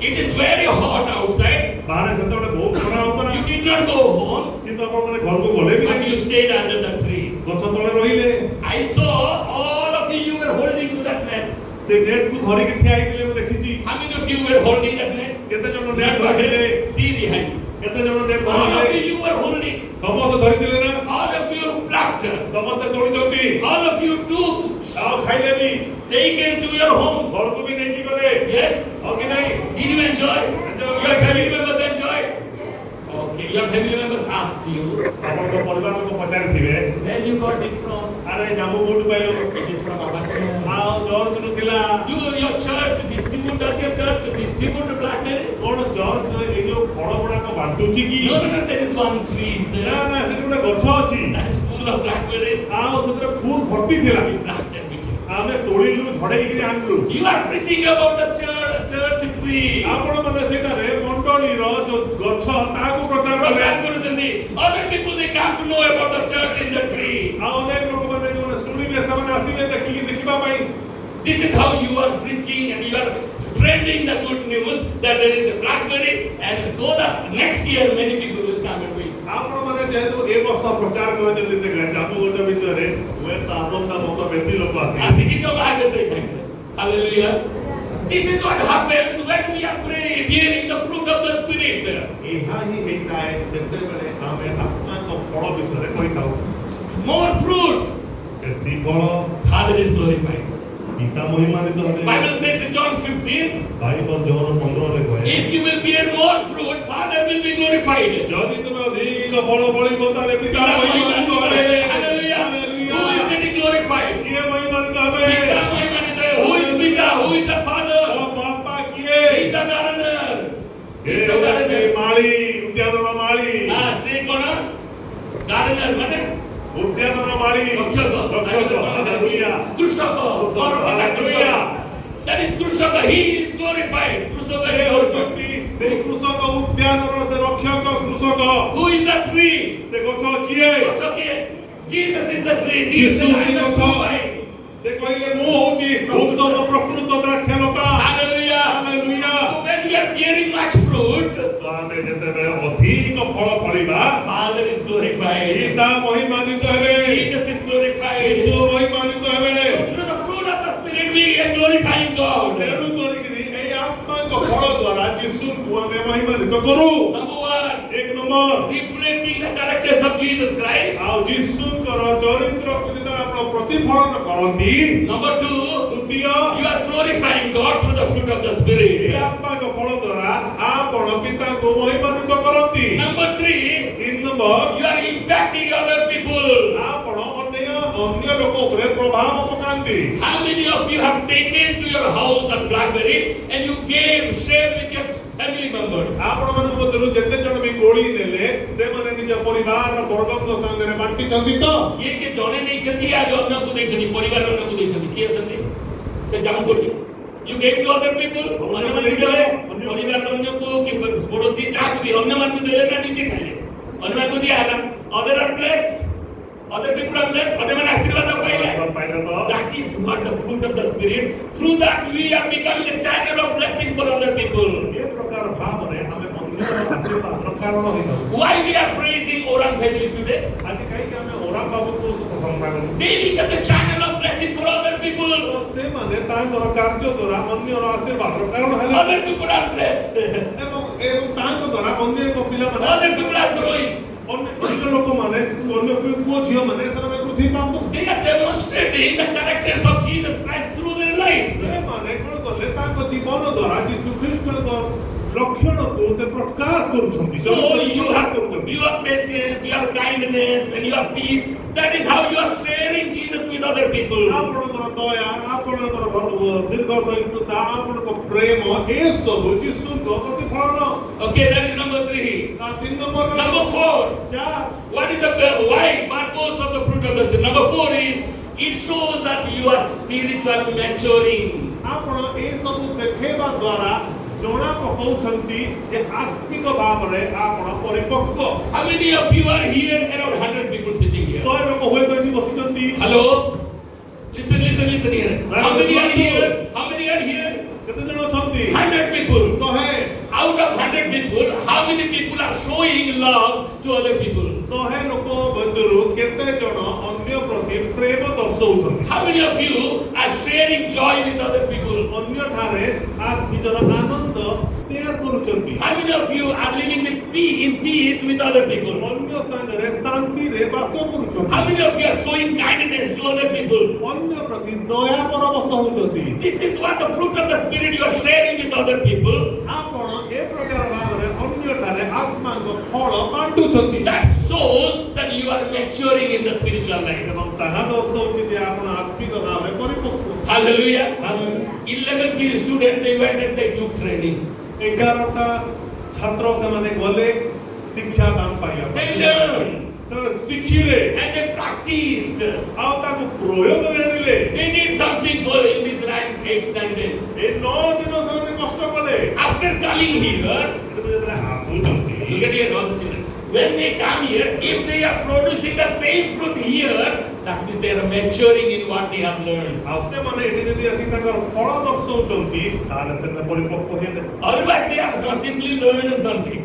It is very hot outside. ବାହାରେ ସେତେବେଳେ ବହୁତ ଖରା ହଉଥିଲା। You did not go home, କିନ୍ତୁ ଆପଣ ମାନେ ଘରକୁ ଗଲେ ବି but ନାହିଁ। you stayed under the tree. ଗଛ ତଳେ ରହିଲେ। I saw all of you were holding to that net. ସେ ନେଟକୁ ଧରିକି ଠିଆ ହେଇଥିଲେ ମୁଁ ଦେଖିଛି। How many of you were holding that net? କେତେ ଜଣ ନେଟ ଧରିଥିଲେ? See the hands. କେତେ ଜଣ ନେଟ All of ଧରିଥିଲେ? you were holding. ସମସ୍ତେ ଧରିଥିଲେ ନା? All of you plucked. ସମସ୍ତେ ତୋଳିଛନ୍ତି। All of you took. ଆଉ ଖାଇଲେ ବି। Taken to your home. ଘରକୁ ବି ନେଇକି ଗଲେ। Yes. ହଁ କି ନାହିଁ? Did you enjoy? Your family members enjoyed? Okay, your family members asked you. ଆପଣଙ୍କ ପରିବାର ଲୋକ ପଚାରିଥିବେ Where you got it from? ଆରେ ଜାମୁ କୋଉଠୁ ପାଇଲ? It is from our church. ଆଉ ଚର୍ଚ୍ଚରୁ ଥିଲା। Your church does your church distribute blackberry? କଣ ଚର୍ଚ୍ଚ ଏଇ ଯୋଉ ଫଳ ଗୁଡାକ ବାଣ୍ଟୁଛି କି? No, there is one tree ନା there. ନା ସେଠି ଗୋଟେ ଗଛ ଅଛି। That is full of blackberries. ଆଉ ସେଥିରେ ଫୁଲ ଭର୍ତ୍ତି ଥିଲା। We plucked and we killed. ଆମେ ତୋଳିଲୁ ଝଡେଇକିରି ଆଣିଲୁ। You are preaching about the church tree. ଆପଣ ମାନେ ସେଇଟାରେ ମଣ୍ଡଳୀର ଯୋଉ ଗଛ ତାହାକୁ ପ୍ରଚାର କଲେ। ପ୍ରଚାର କରୁଛନ୍ତି. Other people they come to know about the church in the tree. ଆଉ ଅନେକ ଲୋକମାନେ ଯୋଉମାନେ ଶୁଣିବେ ସେମାନେ ଆସିବେ ଦେଖିକି ଦେଖିବା ପାଇଁ। This is how you are preaching and you are spreading the good news that there is a blackberry, and so that next year many people will come and wait. ଆପଣ ମାନେ ଯେହେତୁ ଏ ବର୍ଷ ପ୍ରଚାର କରିଛନ୍ତି ସେ ଜାମୁ ଗଛ ବିଷୟରେ ହୁଏତ ଆପଣଙ୍କ ମତ ବେଶୀ ଲୋକ ଆସିବେ। ଆସିକି ଯୋଉ ବାହାରେ ସେଇଠି। Hallelujah. This is what happens when we are praying, bearing the fruit of the Spirit. ଏହା ହିଁ ହେଇଥାଏ ଯେତେବେଳେ ଆମେ ଆତ୍ମାଙ୍କ ଫଳ ବିଷୟରେ କହିଥାଉ। More fruit, ବେଶୀ ଫଳ Father is glorified. ପିତା ମହିମାନ୍ୱିତ ହେବେ। Bible says in John 15, Bible ଜୋହର 15ରେ କହେ if you will bear more fruit, Father will be glorified. ଯଦି ତୁମେ ଅଧିକ ଫଳ ଫଳିବ ତାହେଲେ ପିତା ମହିମାନ୍ୱିତ ହେବେ। Hallelujah. Hallelujah. Who is getting glorified? କିଏ ମହିମାନ୍ୱିତ ହେବେ? Pita ମହିମାନିତ ହେବେ. Who is Pita? Who is the Father? ତୋ ବାପା କିଏ? He is the gardener. He A is the gardener. ମାଳି ଉଦ୍ୟାନର ମାଳି ସେ କଣ? Gardener ମାନେ ଉଦ୍ୟାନର ମାଳି ରକ୍ଷକ। ହାଲେଲୁୟା କୃଷକ। ହାଲେଲୁୟା। That is କୃଷକ. He is glorified. କୃଷକ ସେ is glorified. ହେଉଛନ୍ତି ସେଇ କୃଷକ ଉଦ୍ୟାନର ସେ ରକ୍ଷକ କୃଷକ। Who is the tree? ସେ ଗଛ କିଏ? ଗଛ କିଏ? Jesus is the tree. ଯୀଶୁ Jesus is ହିଁ the ଗଛ। true vine. ସେ କହିଲେ ମୁଁ ହଉଛି ଉତ୍ତମ ପ୍ରକୃତ ଦ୍ରାକ୍ଷାଲତା। Hallelujah. Hallelujah. So when we are bearing much fruit, ତ ଆମେ ଯେତେବେଳେ ଅଧିକ ଫଳ ଫଳିବା Father is glorified. ପିତା ମହିମାନ୍ୱିତ ହେବେ। Jesus is glorified. ଯୀଶୁ ମହିମାନ୍ୱିତ ହେବେ। So through the fruit of the Spirit, we are glorifying God. ତେଣୁ କରିକିରି ଏଇ ଆତ୍ମାଙ୍କ ଫଳ ଦ୍ୱାରା ଯୀଶୁଙ୍କୁ ଆମେ ମହିମାନ୍ୱିତ କରୁ। Number one, ଏକ number reflecting the characters of Jesus Christ. ଆଉ ଯୀଶୁଙ୍କର ଚରିତ୍ରକୁ ଯେତେବେଳେ ଆପଣ ପ୍ରତିଫଳନ କରନ୍ତି Number two, ଦ୍ୱିତୀୟ you are glorifying God through the fruit of the ଏଇ Spirit. ଆତ୍ମାଙ୍କ ଫଳ ଦ୍ୱାରା ଆପଣ ପିତାଙ୍କୁ ମହିମାନ୍ୱିତ କରନ୍ତି। Number three, ତିନି number you are impacting other people. ଆପଣ ଅନ୍ୟ ଲୋକ ଉପରେ ପ୍ରଭାବ ପକାନ୍ତି। How many of you have taken to your house a blackberry and you shared with your family members? ଆପଣମାନଙ୍କ ମଧ୍ୟରୁ ଯେତେ ଜଣ ବି କୋଳି ନେଲେ ସେମାନେ ନିଜ ପରିବାର ବର୍ଗଙ୍କ ସାଙ୍ଗରେ ବାଣ୍ଟିଛନ୍ତି ତ? କିଏ କିଏ ଜଣେ ନେଇଛନ୍ତି ଆଉ ଅନ୍ୟକୁ ଦେଇଛନ୍ତି ପରିବାର ଅନ୍ୟକୁ ଦେଇଛନ୍ତି କିଏ ଅଛନ୍ତି ସେ ଜାଣୁ କୋଠି you gave to other people ଅନ୍ୟମାନଙ୍କୁ ଦେଲେ ପରିବାର ଅନ୍ୟକୁ କି ପଡ଼ୋଶୀ ଯାହାକୁ ବି ଅନ୍ୟମାନଙ୍କୁ ଦେଲେ ନା ନିଜେ ଖାଇଲେ ଅନ୍ୟମାନଙ୍କୁ ଦିଆ ହେଲା other are blessed other people are blessed ଅନ୍ୟମାନେ ଆଶୀର୍ବାଦ ପାଇଲେ that is what the fruit of the Spirit through that we are becoming a channel of blessing for other people. ଏ ପ୍ରକାର ଭାବରେ ଆମେ ଅନ୍ୟର ଆଶୀର୍ବାଦର କାରଣ ହୋଇଥାଉ। Why we are praising Oram family today? ଆଜି କାହିଁକି ଆମେ ଓରାମ ବାବୁଙ୍କୁ ପ୍ରଶଂସା କରୁ? They become the channel of blessing for other people. ତ ସେମାନେ ତାଙ୍କର କାର୍ଯ୍ୟ ଦ୍ୱାରା ଅନ୍ୟର ଆଶୀର୍ବାଦର କାରଣ ହେଲେ Other people are blessed. ଏବଂ ତାଙ୍କ ଦ୍ୱାରା ଅନ୍ୟ ଏକ ପିଲାମାନେ Other people are growing. ଅନ୍ୟ ଲୋକମାନେ ଅନ୍ୟ ପୁଅ ଝିଅମାନେ ସେମାନେ ବୃଦ୍ଧି ପାଆନ୍ତୁ। They are demonstrating the characters of Jesus Christ through their lives. ସେମାନେ କଣ କଲେ ତାଙ୍କ ଜୀବନ ଦ୍ୱାରା ଯୀଶୁ ଖ୍ରୀଷ୍ଟଙ୍କ ଲକ୍ଷଣକୁ ସେ ପ୍ରକାଶ କରୁଛନ୍ତି। So you have patience, you have kindness, and you have peace. That is how you are sharing Jesus with other people. ଆପଣଙ୍କର ଦୟା, ଆପଣଙ୍କର ଦୀର୍ଘ ସହିଷ୍ଣୁତା, ଆପଣଙ୍କ ପ୍ରେମ ଏସବୁ ଯୀଶୁଙ୍କ ପ୍ରତିଫଳନ। Okay, that is number three. ତା ତିନି ନମ୍ବର Number four. ଚାର What is the why purpose of the fruit of the Spirit? Number four is it shows that you are spiritually maturing. ଆପଣ ଏସବୁ ଦେଖେଇବା ଦ୍ୱାରା ଜଣା ପକାଉଛନ୍ତି ଯେ ଆତ୍ମିକ ଭାବରେ ଆପଣ ପରିପକ୍ୱ। How many of you are here? Around 100 people sitting here. 100 ଲୋକ ହୁଏତ ଏଠି ବସିଛନ୍ତି। Hello? Listen here. How many are here? How many are here? କେତେ ଜଣ ଅଛନ୍ତି? 100 people. 100 Out of 100 people, how many people are showing love to other people? 100 ଲୋକ ମଧ୍ୟରୁ କେତେ ଜଣ ଅନ୍ୟ ପ୍ରତି ପ୍ରେମ ଦର୍ଶାଉଛନ୍ତି? How many of you are sharing joy with other people? ଅନ୍ୟଠାରେ ନିଜର ଆନନ୍ଦ ସେୟାର କରୁଛନ୍ତି। How many of you are living in peace with other people? ଅନ୍ୟ ସାଙ୍ଗରେ ଶାନ୍ତିରେ ବାସ କରୁଛନ୍ତି। How many of you are showing kindness to other people? ଅନ୍ୟ ପ୍ରତି ଦୟା ପରବଶ ହେଉଛନ୍ତି। This is what the fruit of the Spirit you are sharing with other people. ଆପଣ ଏ ପ୍ରକାର ଭାବରେ ଅନ୍ୟଠାରେ ଆତ୍ମାଙ୍କ ଫଳ ବାଣ୍ଟୁଛନ୍ତି। That shows that you are maturing in the spiritual life. ଏବଂ ତାହା ଦର୍ଶାଉଛି ଯେ ଆପଣ ଆତ୍ମିକ ଭାବରେ ପରିପକ୍ୱ। Hallelujah. Hallelujah. 11 students they went and they took training. 11ଟା ଛାତ୍ର ସେମାନେ ଗଲେ ଶିକ୍ଷା ଦାନ ପାଇବା They ପାଇଁ। learned ସେମାନେ ଶିଖିଲେ and they practiced. ଆଉ ତାକୁ ପ୍ରୟୋଗରେ ଆଣିଲେ। They did something for in this 8-9 days. ଏ 9 ଦିନ ସେମାନେ କଷ୍ଟ କଲେ। After coming here, ଯେତେବେଳେ ଆସୁଛନ୍ତି look at here all the children. When they come here, if they are producing the same fruit here, that means they are maturing in what they have learned. ଆଉ ସେମାନେ ଏଠି ଯଦି ଆସି ତାଙ୍କର ଫଳ ଦର୍ଶାଉଛନ୍ତି ତାହେଲେ ସେମାନେ ପରିପକ୍ୱ ହେଲେ। Otherwise, they are simply learning something.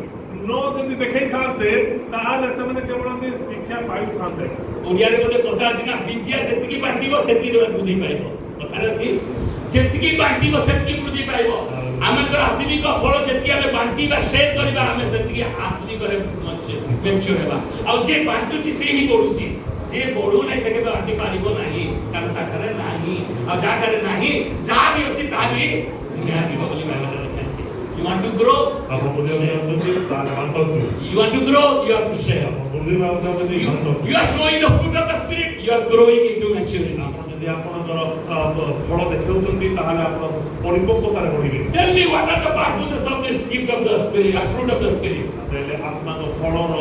ନ ଯଦି ଦେଖେଇଥାନ୍ତେ ତାହେଲେ ସେମାନେ କେବଳ ଶିକ୍ଷା ପାଇଥାନ୍ତେ। ଓଡ଼ିଆରେ ଗୋଟେ କଥା ଅଛି ନା ବିଦ୍ୟା ଯେତିକି ବାଣ୍ଟିବ ସେତିକି ବୁଦ୍ଧି ପାଇବ କଥାରେ ଅଛି ଯେତିକି ବାଣ୍ଟିବ ସେତିକି ବୃଦ୍ଧି ପାଇବ। ଆମଙ୍କର ଆତ୍ମିକ ଫଳ ଯେତିକି ଆମେ ବାଣ୍ଟିବା ସେୟାର କରିବା ଆମେ ସେତିକି ଆତ୍ମିକରେ ମେଚୁର ହେବା। ଆଉ ଯିଏ ବାଣ୍ଟୁଛି ସେ ହିଁ ବଢୁଛି, ଯିଏ ବଢୁ ନାହିଁ ସେ କେବେ ବାଣ୍ଟି ପାରିବ ନାହିଁ, କାରଣ ତାଠାରେ ନାହିଁ। ଆଉ ଯାହାଠାରେ ନାହିଁ ଯାହା ବି ଅଛି ତାହା ବି ନିଆଯିବ ବୋଲି ବାଇବଲରେ ଲେଖାଯାଇଛି। You want to grow? ଆପଣ ବୁଝିବାକୁ ଚାହୁଁଛନ୍ତି ତାହେଲେ ବାଣ୍ଟନ୍ତୁ। You want to grow? You have to share. ଆପଣ ବୁଝିବାକୁ ଚାହୁଁଛନ୍ତି ବାଣ୍ଟନ୍ତୁ। You are showing the fruit of the spirit. You are growing into maturity. ଆପଣ ଯଦି ଆପଣଙ୍କର ଫଳ ଦେଖାଉଛନ୍ତି ତାହେଲେ ଆପଣ ପରିପକ୍ୱତାରେ ବଢିବେ। Tell me what are the purposes of this gift of the spirit, fruit of the spirit? ତାହେଲେ ଆତ୍ମାଙ୍କ ଫଳର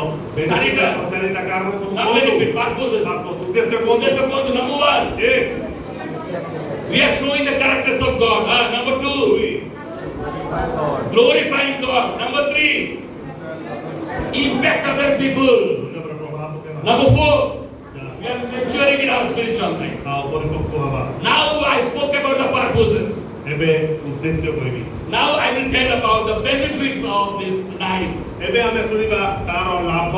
ଚାରିଟା କାରଣ ସବୁ Not benefit, purposes. ଉଦ୍ଦେଶ୍ୟ Uddesha kuhuntu, number one, ଏକ we are showing the characters of God. Number two, ଦୁଇ glorifying God. Number three, impact other people. ଦୁନିଆର ପ୍ରଭାବ ପକାଇବା। Number four, we are maturing in our spiritual life. ଆଉ ପରିପକ୍ୱ ହେବା। Now I spoke about the purposes. ଏବେ ଉଦ୍ଦେଶ୍ୟ କହିବି। Now I will tell about the benefits of this night. ଏବେ ଆମେ ଶୁଣିବା ତାର ଲାଭ।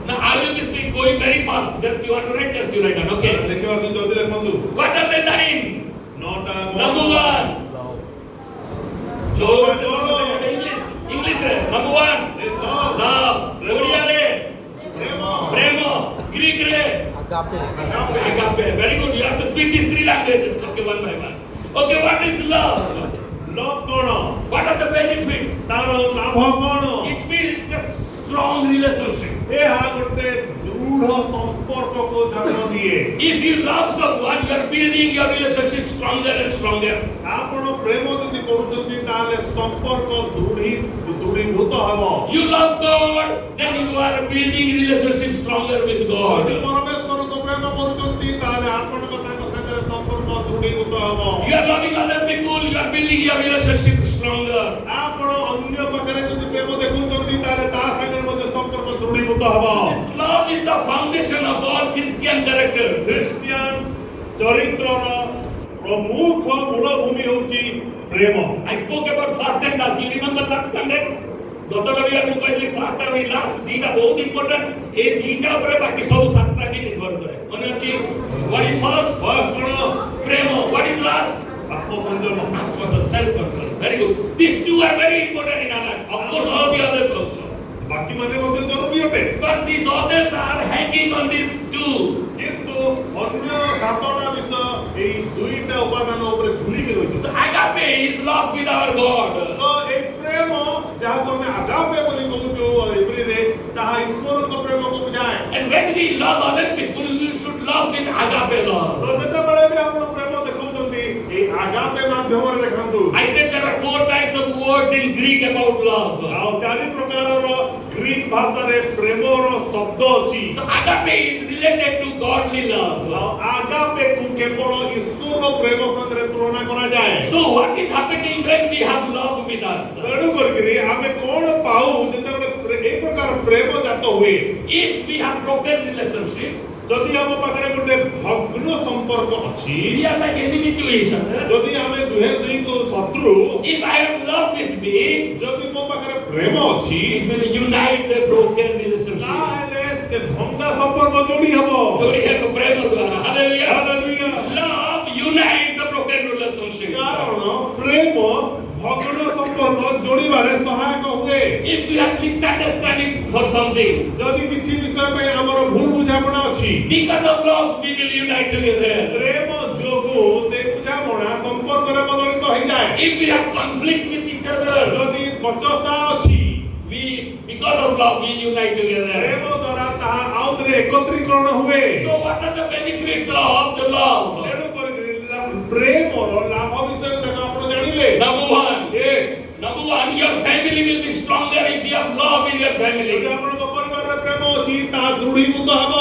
Now I will be going very fast. Just you want to write, just you write down. Okay. ଦେଖିବାକୁ ଜଲ୍ଦି ଲେଖନ୍ତୁ। What are the nine? ନଅଟା Number one. English. Number one. Love. Oriale. Prema. Greek. Agape. Very good. You have to speak these three languages. Okay, one by one. Okay, what is love? Love କଣ? What are the benefits? ତାର ଲାଭ କଣ? It builds a strong relationship. ଏହା ଗୋଟେ ଦୃଢ ସମ୍ପର୍କକୁ ଜନ୍ମ ଦିଏ। If you love someone, you are building your relationship stronger and stronger. ଆପଣ ପ୍ରେମ ଯଦି କରୁଛନ୍ତି ତାହେଲେ ସମ୍ପର୍କ ଦୃଢୀଭୂତ ହେବ। You love God, then you are building relationship stronger with God. ଯଦି ପରମେଶ୍ୱରକୁ ପ୍ରେମ କରୁଛନ୍ତି ତାହେଲେ ଆପଣଙ୍କ ତାଙ୍କ ସାଙ୍ଗରେ ସମ୍ପର୍କ ଦୃଢୀଭୂତ ହେବ। You are loving other people, you are building your relationship stronger. ଆପଣ ଅନ୍ୟ ପାଖରେ ଯଦି ପ୍ରେମ ଦେଖୁଛନ୍ତି ତାହେଲେ ତା ସାଙ୍ଗରେ ମଧ୍ୟ ସମ୍ପର୍କ ଦୃଢୀଭୂତ ହେବ। This love is the foundation of all Christian characters. Christian ଚରିତ୍ରର ପ୍ରମୁଖ ମୂଳଭୂମି ହେଉଛି ପ୍ରେମ। I spoke about fast and last. You remember last Sunday? ଗତ ରବିବାର ମୁଁ କହିଥିଲି ଫାଷ୍ଟ ଆଉ ଲାଷ୍ଟ ଦିଟା ବହୁତ ଇମ୍ପୋର୍ଟାଣ୍ଟ। ଏ ଦିଟା ଉପରେ ବାକି ସବୁ ସାତଟା ବି ନିର୍ଭର କରେ। ମନେ ଅଛି? What is first? ଫାଷ୍ଟ କଣ? ପ୍ରେମ. What is last? ଆତ୍ମସଂଯମ। Self control. Very good. These two are very important in our life. Of course, all the others also. ବାକି ମାନେ ମଧ୍ୟ ଜରୁରୀ ଅଟେ। But these others are hanging on these two. କିନ୍ତୁ ଅନ୍ୟ ସାତଟା ବିଷୟ ଏଇ ଦୁଇଟା ଉପାଦାନ ଉପରେ ଝୁଲିକି ରହିଛି। So agape is love with our God. ତ ଏଇ ପ୍ରେମ ଯାହାକୁ ଆମେ ଆଗାପେ ବୋଲି କହୁଛୁ ଇବ୍ରୀରେ ତାହା ଈଶ୍ୱରଙ୍କ ପ୍ରେମକୁ ବୁଝାଏ। And when we love other people, we should love with agape love. ତ ଯେତେବେଳେ ବି ଆପଣ ପ୍ରେମ ଦେଖାଉଛନ୍ତି ଏଇ ଆଗାପେ ମାଧ୍ୟମରେ ଦେଖାନ୍ତୁ। I said there are 4 types of words in Greek about love. ଆଉ 4 ପ୍ରକାରର ଗ୍ରୀକ୍ ଭାଷାରେ ପ୍ରେମର ଶବ୍ଦ ଅଛି। So agape is related to godly love. ଆଉ ଆଗାପେକୁ କେବଳ ଈଶ୍ୱର ପ୍ରେମ ସାଙ୍ଗରେ ତୁଳନା କରାଯାଏ। So what is happening when we have love with us? ତେଣୁ କରିକିରି ଆମେ କଣ ପାଉ ଯେତେବେଳେ এই ପ୍ରକାର ପ୍ରେମ ଜାତ ହୁଏ? If we have broken relationship, ଯଦି ଆମ ପାଖରେ ଗୋଟେ ଭଗ୍ନ ସମ୍ପର୍କ ଅଛି, we are like enemy to each other. ଯଦି ଆମେ ଦୁହେଁ ଦୁହିଁଙ୍କୁ ଶତ୍ରୁ, If I have love with me, ଯଦି ମୋ ପାଖରେ ପ୍ରେମ ଅଛି it will unite the broken relationship. ତାହେଲେ ସେ ଭଙ୍ଗା ସମ୍ପର୍କ ଯୋଡି ହେବ। ଯୋଡ଼ିବାକୁ ପ୍ରେମ ଦ୍ୱାରା। Hallelujah. Hallelujah. Love unites the broken relationship. କାରଣ ପ୍ରେମ ଭଗ୍ନ ସମ୍ପର୍କ ଯୋଡ଼ିବାରେ ସହାୟକ ହୁଏ। If we have misunderstanding for something, ଯଦି କିଛି ବିଷୟ ପାଇଁ ଆମର ଭୁଲ ବୁଝାମଣା ଅଛି, because of love we will unite together. ପ୍ରେମ ଯୋଗୁଁ ସେ ବୁଝାମଣା ସମ୍ପର୍କରେ ବଦଳିତ ହେଇଯାଏ। If we have conflict with each other, ଯଦି ବଚସା ଅଛି, because of love we unite together. ପ୍ରେମ ଦ୍ୱାରା ତାହା ଆଉଥରେ ଏକତ୍ରୀକରଣ ହୁଏ। So what are the benefits of the love? ତେଣୁ କରି ପ୍ରେମର ଲାଭ ବିଷୟରେ ଆପଣ ଜାଣିଲେ। Number one, your family will be stronger if you have love in your ଯଦି family. ଆପଣଙ୍କ ପରିବାରରେ ପ୍ରେମ ଅଛି ତାହା ଦୃଢ଼ୀଭୂତ ହେବ।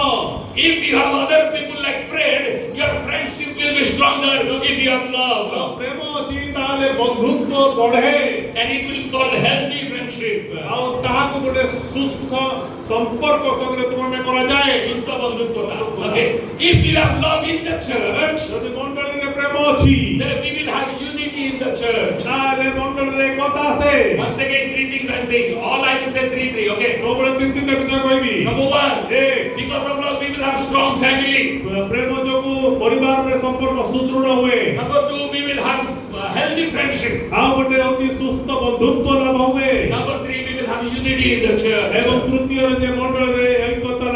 If you have other people like friend, your friendship will be stronger if you have love. ପ୍ରେମ ଅଛି ତାହେଲେ ବନ୍ଧୁତ୍ୱ ବଢେ। And it will call healthy friendship. ଆଉ ତାହାକୁ ଗୋଟେ ସୁସ୍ଥ ସମ୍ପର୍କ ସାଙ୍ଗରେ ତୁଳନା କରାଯାଏ। ସୁସ୍ଥ ବନ୍ଧୁତ୍ୱ। Okay. If you have love in the church, ଯଦି ମଣ୍ଡଳୀରେ ପ୍ରେମ ଅଛି then we will have unity in the church. ତାହେଲେ ମଣ୍ଡଳୀରେ ଏକତା ଆସେ। Once again, 3 things I'm saying. All I will say 3. Okay. ସବୁବେଳେ ତିନିଟା ବିଷୟ କହିବି। Number one, ଏକ, because of love we will have strong family. ପ୍ରେମ ଯୋଗୁଁ ପରିବାର ପରିବାରରେ ସମ୍ପର୍କ ସୁଦୃଢ ହୁଏ। Number two, we will have healthy friendship. ଆଉ ଗୋଟେ ହେଉଛି ସୁସ୍ଥ ବନ୍ଧୁତ୍ୱ ଲାଭ ହୁଏ। Number three, we will have unity in the ଏବଂ church. ତୃତୀୟରେ ଯେ ମଣ୍ଡଳରେ ଐକ୍ୟତା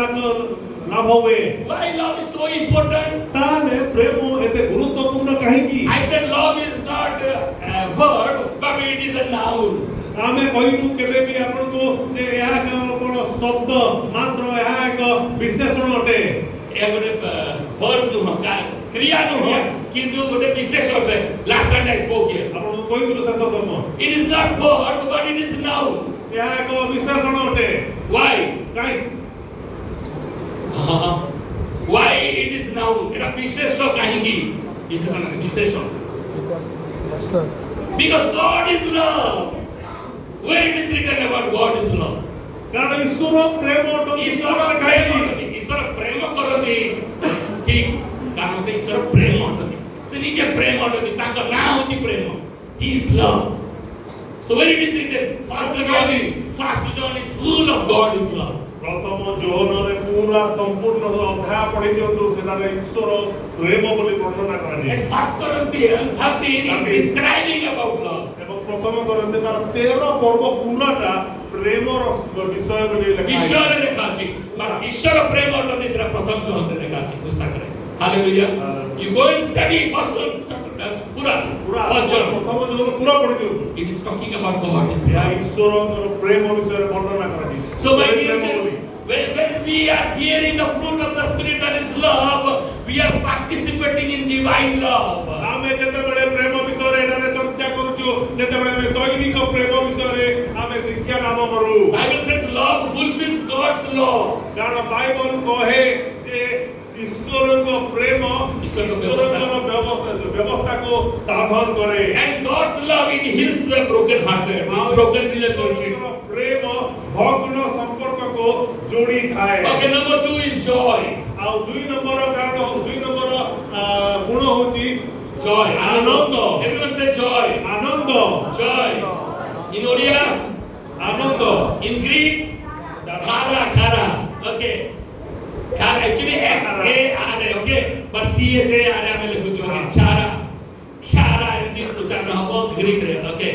ଲାଭ ହୁଏ। Why love is so important? ତାହେଲେ ପ୍ରେମ ଏତେ ଗୁରୁତ୍ୱପୂର୍ଣ୍ଣ କାହିଁକି? I said love is not a verb, but it is a noun. ଆମେ କହିଲୁ କେବେ ବି ଆପଣଙ୍କୁ ଯେ ଏହା କେବଳ ଶବ୍ଦ ମାତ୍ର ଏହା ଏକ ବିଶେଷଣ ଅଟେ। ଏହା ଗୋଟେ verb ନୁହଁ, କ୍ରିୟା ନୁହଁ, କିନ୍ତୁ ଗୋଟେ ବିଶେଷ ଅଟେ. Last time I spoke here. ଆପଣଙ୍କୁ କହିଥିଲୁ ଶେଷ କର୍ମ। It is not verb, but it is noun. ଏହା ଏକ ବିଶେଷଣ ଅଟେ। Why? କାହିଁକି? Why it is noun? এটা বিশেষ কাহিনী বিশেষ because God is love. Where it is written about God is love? କାରଣ ଈଶ୍ୱର ପ୍ରେମ ଅଟନ୍ତି। ଈଶ୍ୱର ପ୍ରେମ କରନ୍ତି ଠିକ କାରଣ ସେ ଈଶ୍ୱର ପ୍ରେମ ଅଟନ୍ତି ସେ ନିଜେ ପ୍ରେମ ଅଟନ୍ତି ତାଙ୍କ ନାଁ ହେଉଛି ପ୍ରେମ He is love. So where it is written, first John is full of God is love. ପ୍ରଥମ ଯୋହନରେ ପୁରା ସମ୍ପୂର୍ଣ୍ଣ ଅଧ୍ୟାୟ ପଢି ଦିଅନ୍ତୁ ସେଠାରେ ଈଶ୍ୱର ପ୍ରେମ ବୋଲି ବର୍ଣ୍ଣନା କରାଯାଇଛି। And first Corinthians 13 is describing about love. ଏବଂ ପ୍ରଥମ କରନ୍ତି ତାର 13 ପର୍ବ ପୁରାଟା ପ୍ରେମର ବିଷୟ ବୋଲି ଲେଖା ହେଇଛି। ବିଷୟରେ ଲେଖା ଅଛି ଈଶ୍ୱର ପ୍ରେମ ଅଟନ୍ତି ସେଟା ପ୍ରଥମ ଯୋହନରେ ଲେଖା ଅଛି ପୁସ୍ତକରେ Hallelujah. You go and study first ପୁରା first John. ପ୍ରଥମ ଯୋହନ ପୁରା ପଢି ଦିଅନ୍ତୁ। It is talking about God is ଏହା love. ଈଶ୍ୱରଙ୍କର ପ୍ରେମ ବିଷୟରେ ବର୍ଣ୍ଣନା କରାଯାଇଛି। So my dear church, when we are hearing the fruit of the Spirit that is love, we are participating in divine love. ଆମେ ଯେତେବେଳେ ପ୍ରେମ ବିଷୟରେ ଏଠାରେ ଚର୍ଚ୍ଚା କରୁଛୁ ସେତେବେଳେ ଆମେ ଦୈନିକ ପ୍ରେମ ବିଷୟରେ ଆମେ ଶିକ୍ଷା ଲାଭ କରୁ। Bible says love fulfills God's law. କାରଣ ବାଇବଲ କହେ ଯେ ଈଶ୍ୱରଙ୍କ ପ୍ରେମ ଈଶ୍ୱରଙ୍କର ବ୍ୟବସ୍ଥାକୁ ସାଧନ କରେ। And God's love it heals the broken hearted, broken relationship. ପ୍ରେମ ଭଗ୍ନ ସମ୍ପର୍କକୁ ଯୋଡ଼ିଥାଏ। Okay, number two is joy. ଆଉ ଦୁଇ ନମ୍ବର ଗୁଣ ହେଉଛି Joy. Anand. Everyone say joy. Anand. Joy. In Odia, Anand. in Greek, Kara. Okay. Kara actually X-A-R-A, okay? But C-H-A-R-A ଆମେ ଲେଖୁଛୁ, okay? Chara ଏମିତି ଉଚ୍ଚାରଣ ହବ Greek ରେ, okay?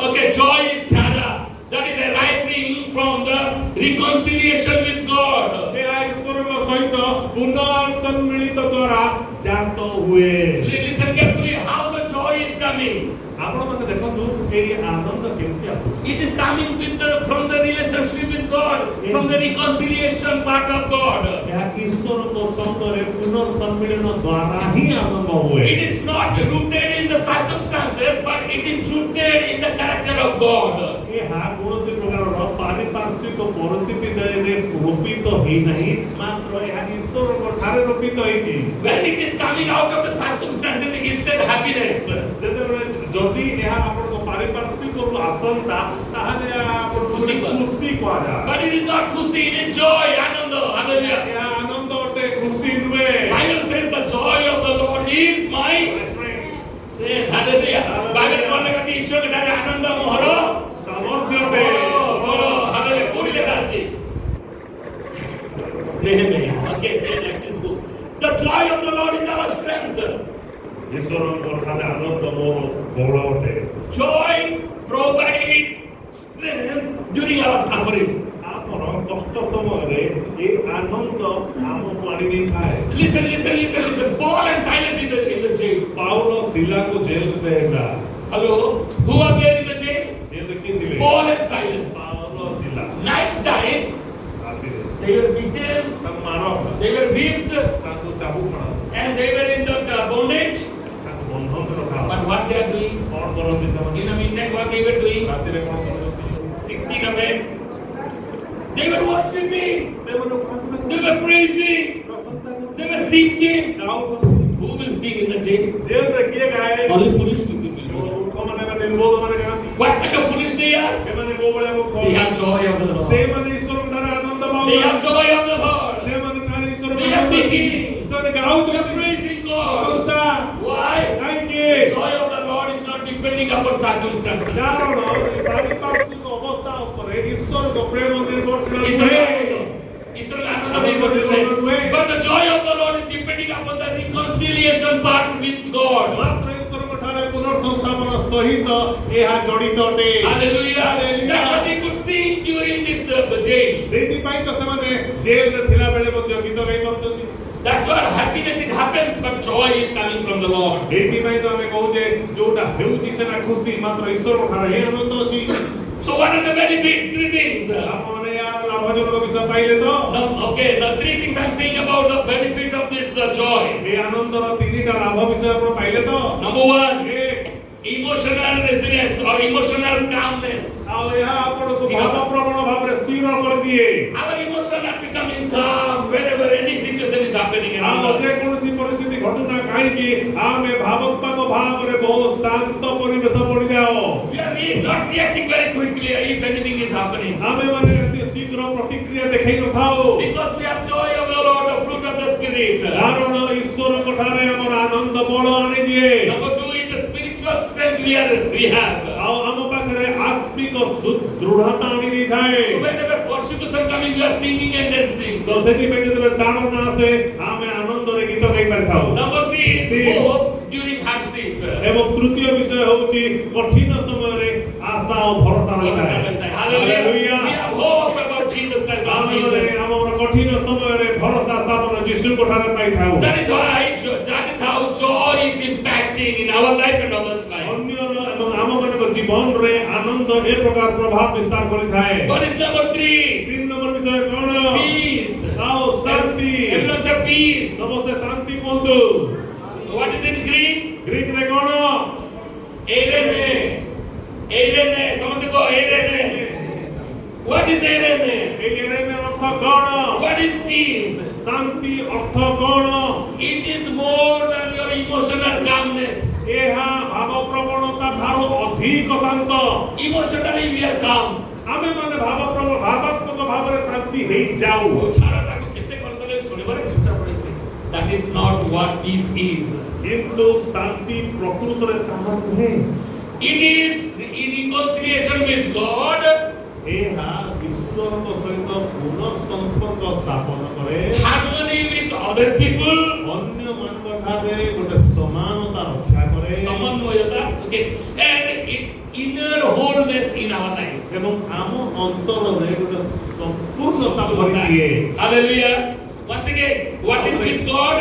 Okay, joy is chara. That is arising from the reconciliation with God. ଏହା ଈଶ୍ୱରଙ୍କ ସହିତ ପୁନଃସମ୍ମିଳିତ ଦ୍ୱାରା ଜାତ ହୁଏ। Listen carefully how the joy is coming. ଆପଣମାନେ ଦେଖନ୍ତୁ ଏହି ଆନନ୍ଦ କେମିତି ଆସୁଛି। It is coming from the relationship with God, from the reconciliation part of God. ଏହା ଈଶ୍ୱରଙ୍କ ସଙ୍ଗରେ ପୁନଃସମ୍ମିଳନ ଦ୍ୱାରା ହିଁ ଆନନ୍ଦ ହୁଏ। It is not rooted in the circumstances, but it is rooted in the character of God. ଏହା କୌଣସି ପ୍ରକାରର ପାରିପାର୍ଶ୍ୱିକ ପରିସ୍ଥିତିରେ ରୋପିତ ହେଇନାହିଁ ମାତ୍ର ଏହା ଈଶ୍ୱରଙ୍କ ଠାରେ ରୋପିତ ହେଇଛି। When it is coming out of the circumstances, it is said happiness. ଯେତେବେଳେ ଯଦି ଏହା ଆପଣଙ୍କ ପାରିପାର୍ଶ୍ୱିକରୁ ଆସନ୍ତା ତାହେଲେ ଆପଣଙ୍କୁ ଖୁସି କୁହାଯାଏ। But it is not khushi, it is joy, ananda. Hallelujah. ଏହା ଆନନ୍ଦ ଅଟେ, ଖୁସି ନୁହେଁ। Bible says the joy of the Lord is my say hallelujah. Bible କଣ ଲେଖା ଅଛି ଈଶ୍ୱର ଠାରେ ଆନନ୍ଦ ମୋହର ସାମର୍ଥ୍ୟ ଅଟେ। hallelujah. କୋଉଠି ଲେଖା ଅଛି? Nehemiah. Okay, like this book. The joy of the Lord is our strength. ଈଶ୍ୱରଙ୍କ ଠାରେ ଆନନ୍ଦ ମୋର ବଳ ଅଟେ। Joy provides strength during our suffering. ଆମର କଷ୍ଟ ସମୟରେ ଏ ଆନନ୍ଦ ଆମକୁ ଆଣି ଦେଇଥାଏ। Listen. Paul and Silas in the jail. Paul ଶିଲାକୁ ଜେଲରେ ହେଲା। Hello? Who are there in the jail? ଜେଲରେ କିଏ ଥିଲେ? Paul and Silas. ପାଉଲ ଶିଲା। Night time, ରାତିରେ they were beaten, ତାଙ୍କୁ ମାର, they were whipped, ତାଙ୍କୁ ଚାବୁକ ମାର, and they were in the bondage. ତାଙ୍କୁ ବନ୍ଧନରେ ରଖାଅ। But what they are doing? କଣ କରନ୍ତି ସେମାନେ? In the midnight, what they were doing? ରାତିରେ କଣ କରନ୍ତି? 16 events. They were worshiping, ସେମାନେ they were praising, they were singing. ଗାଉଛନ୍ତି। Who will sing in the jail? ଜେଲରେ କିଏ ଗାଏ? Only foolish people will do. ମୂର୍ଖମାନେ ବା ନିର୍ಬೋଧମାନେ ଗାଆନ୍ତି। What kind of foolish they are? ସେମାନେ କୋଉ ଭଳିଆ ମୂର୍ଖ? They have joy of the Lord. ସେମାନେ ଈଶ୍ୱରଙ୍କ ଠାରେ ଆନନ୍ଦ They have ପାଉଛନ୍ତି। joy of the Lord. ସେମାନେ ଠାରେ ଈଶ୍ୱରଙ୍କ They are singing. ସେମାନେ They are ଗାଉଛନ୍ତି। praising God. ପ୍ରଶଂସା। Why? କାହିଁକି? The joy of the Lord is not depending upon circumstances. କାରଣ ପାରିପାର୍ଶ୍ୱିକ ଅବସ୍ଥା ଉପରେ ଈଶ୍ୱରଙ୍କ ପ୍ରେମ ନିର୍ଭରଶୀଳ Israel ନୁହେଁ। Israel But the joy of the Lord is depending upon the reconciliation part with God. ମାତ୍ର ଈଶ୍ୱରଙ୍କ ଠାରେ ପୁନର୍ସଂସ୍ଥାପନ ସହିତ ଏହା ଜଡ଼ିତ ଅଟେ। Hallelujah. Hallelujah. That's what we could sing during this jail. ସେଇଥିପାଇଁ ତ ସେମାନେ ଜେଲରେ ଥିଲା ବେଳେ ମଧ୍ୟ ଗୀତ ଗାଇ ପାରୁଛନ୍ତି। That's what happiness it happens, but joy is coming from the Lord. ସେଇଥିପାଇଁ ତ ଆମେ କହୁଛେ ଯୋଉଟା ହେଉଛି ସେଟା ଖୁସି ମାତ୍ର ଈଶ୍ୱରଙ୍କ ଠାରେ ହିଁ ଆନନ୍ଦ ଅଛି। So what are the benefits? Three things. ଆପଣମାନେ ଏହାର ଲାଭଜନକ ବିଷୟ paile to? Now, okay, now three things I'm saying about the benefit of this joy. ଏ ଆନନ୍ଦର ତିନିଟା ଲାଭ ବିଷୟ ଆପଣ ପାଇଲେ ତ? Number one, ଏକ, emotional resilience or emotional calmness. ଆଉ ଏହା ଆପଣଙ୍କୁ ଭାବପ୍ରବଣ ଭାବରେ ସ୍ଥିର କରିଦିଏ। Our emotions are becoming calm wherever any situation is happening around ଆଉ us. ଯେକୌଣସି ପରିସ୍ଥିତି ଘଟୁନା କାହିଁକି ଆମେ ଭାବୋତ୍ପାକ ଭାବରେ ବହୁତ ଶାନ୍ତ ପରିବେଶ ପଡ଼ିଯାଅ। We are not reacting very quickly if anything is happening. ଆମେ ମାନେ ଏତେ ଶୀଘ୍ର ପ୍ରତିକ୍ରିୟା ଦେଖେଇ ନଥାଉ। Because we have joy of the Lord, the fruit of the Spirit. କାରଣ ଈଶ୍ୱରଙ୍କ ଠାରେ ଆମର ଆନନ୍ଦ ବଳ ଆଣିଦିଏ। Number two is the spiritual strength we have. ଆଉ ଆମ ପାଖରେ ଆତ୍ମିକ ଦୃଢ଼ତା ଆଣି ଦେଇଥାଏ। So whenever persecution coming, we are singing and dancing. ତ ସେଥିପାଇଁ ଯେତେବେଳେ ତାଡ଼ନା ଆସେ ଆମେ ଆନନ୍ଦରେ ଗୀତ ଗାଇ ପାରିଥାଉ। Number three is hope during hardship. ଏବଂ ତୃତୀୟ ବିଷୟ ହେଉଛି କଠିନ ସମୟରେ ଆଶା ଓ ଭରସା ରହିଥାଏ। Hallelujah. We have hope about Jesus Christ. About ଆମେମାନେ Jesus. ଆମର କଠିନ ସମୟରେ ଭରସା ସ୍ଥାପନ ଯୀଶୁଙ୍କ ଠାରେ ପାଇଥାଉ। That is how joy is impacting in our life and others' life. ଅନ୍ୟର ଏବଂ ଆମମାନଙ୍କ ଜୀବନରେ ଆନନ୍ଦ ଏ ପ୍ରକାର ପ୍ରଭାବ ବିସ୍ତାର କରିଥାଏ। What is number three? ତିନି ନମ୍ବର ବିଷୟ କଣ? Peace. ଆଉ ଶାନ୍ତି। Everyone say peace. ସମସ୍ତେ ଶାନ୍ତି କୁହନ୍ତୁ। So what is in Greek? ଗ୍ରୀକରେ କଣ? Eirene. Eirene. ସମସ୍ତେ କହ eirene. What is eirene? এই ଏରେମେ ଅର୍ଥ କଣ? What is peace? ଶାନ୍ତି ଅର୍ଥ କଣ? It is more than your emotional calmness. ଏହା ଭାବପ୍ରବଣତା ଠାରୁ ଅଧିକ ଶାନ୍ତ। Emotionally we are calm. ଆମେମାନେ ଭାବାତ୍ମକ ଭାବରେ ଶାନ୍ତି ହେଇଯାଉ। ଛାଡ଼ ତାକୁ କେତେ କଣ କଲେ ଶୁଣିବାରେ ଚୁପଚାପ ପଡ଼ିଛି. That is not what peace is. କିନ୍ତୁ ଶାନ୍ତି ପ୍ରକୃତରେ ତାହା ନୁହେଁ। It is in reconciliation with God. ଏହା ଈଶ୍ୱରଙ୍କ ସହିତ ପୁନଃ ସମ୍ପର୍କ ସ୍ଥାପନ କରେ। Harmony with other people. ଅନ୍ୟମାନଙ୍କ ଠାରେ ଗୋଟେ ସମାନତା ରକ୍ଷା କରେ। ସମନ୍ୱୟତା. Okay. And inner wholeness in our lives. ଏବଂ ଆମ ଅନ୍ତରରେ ଗୋଟେ ସମ୍ପୂର୍ଣ୍ଣତା ଭରିଦିଏ। Hallelujah. Once again, what is with God?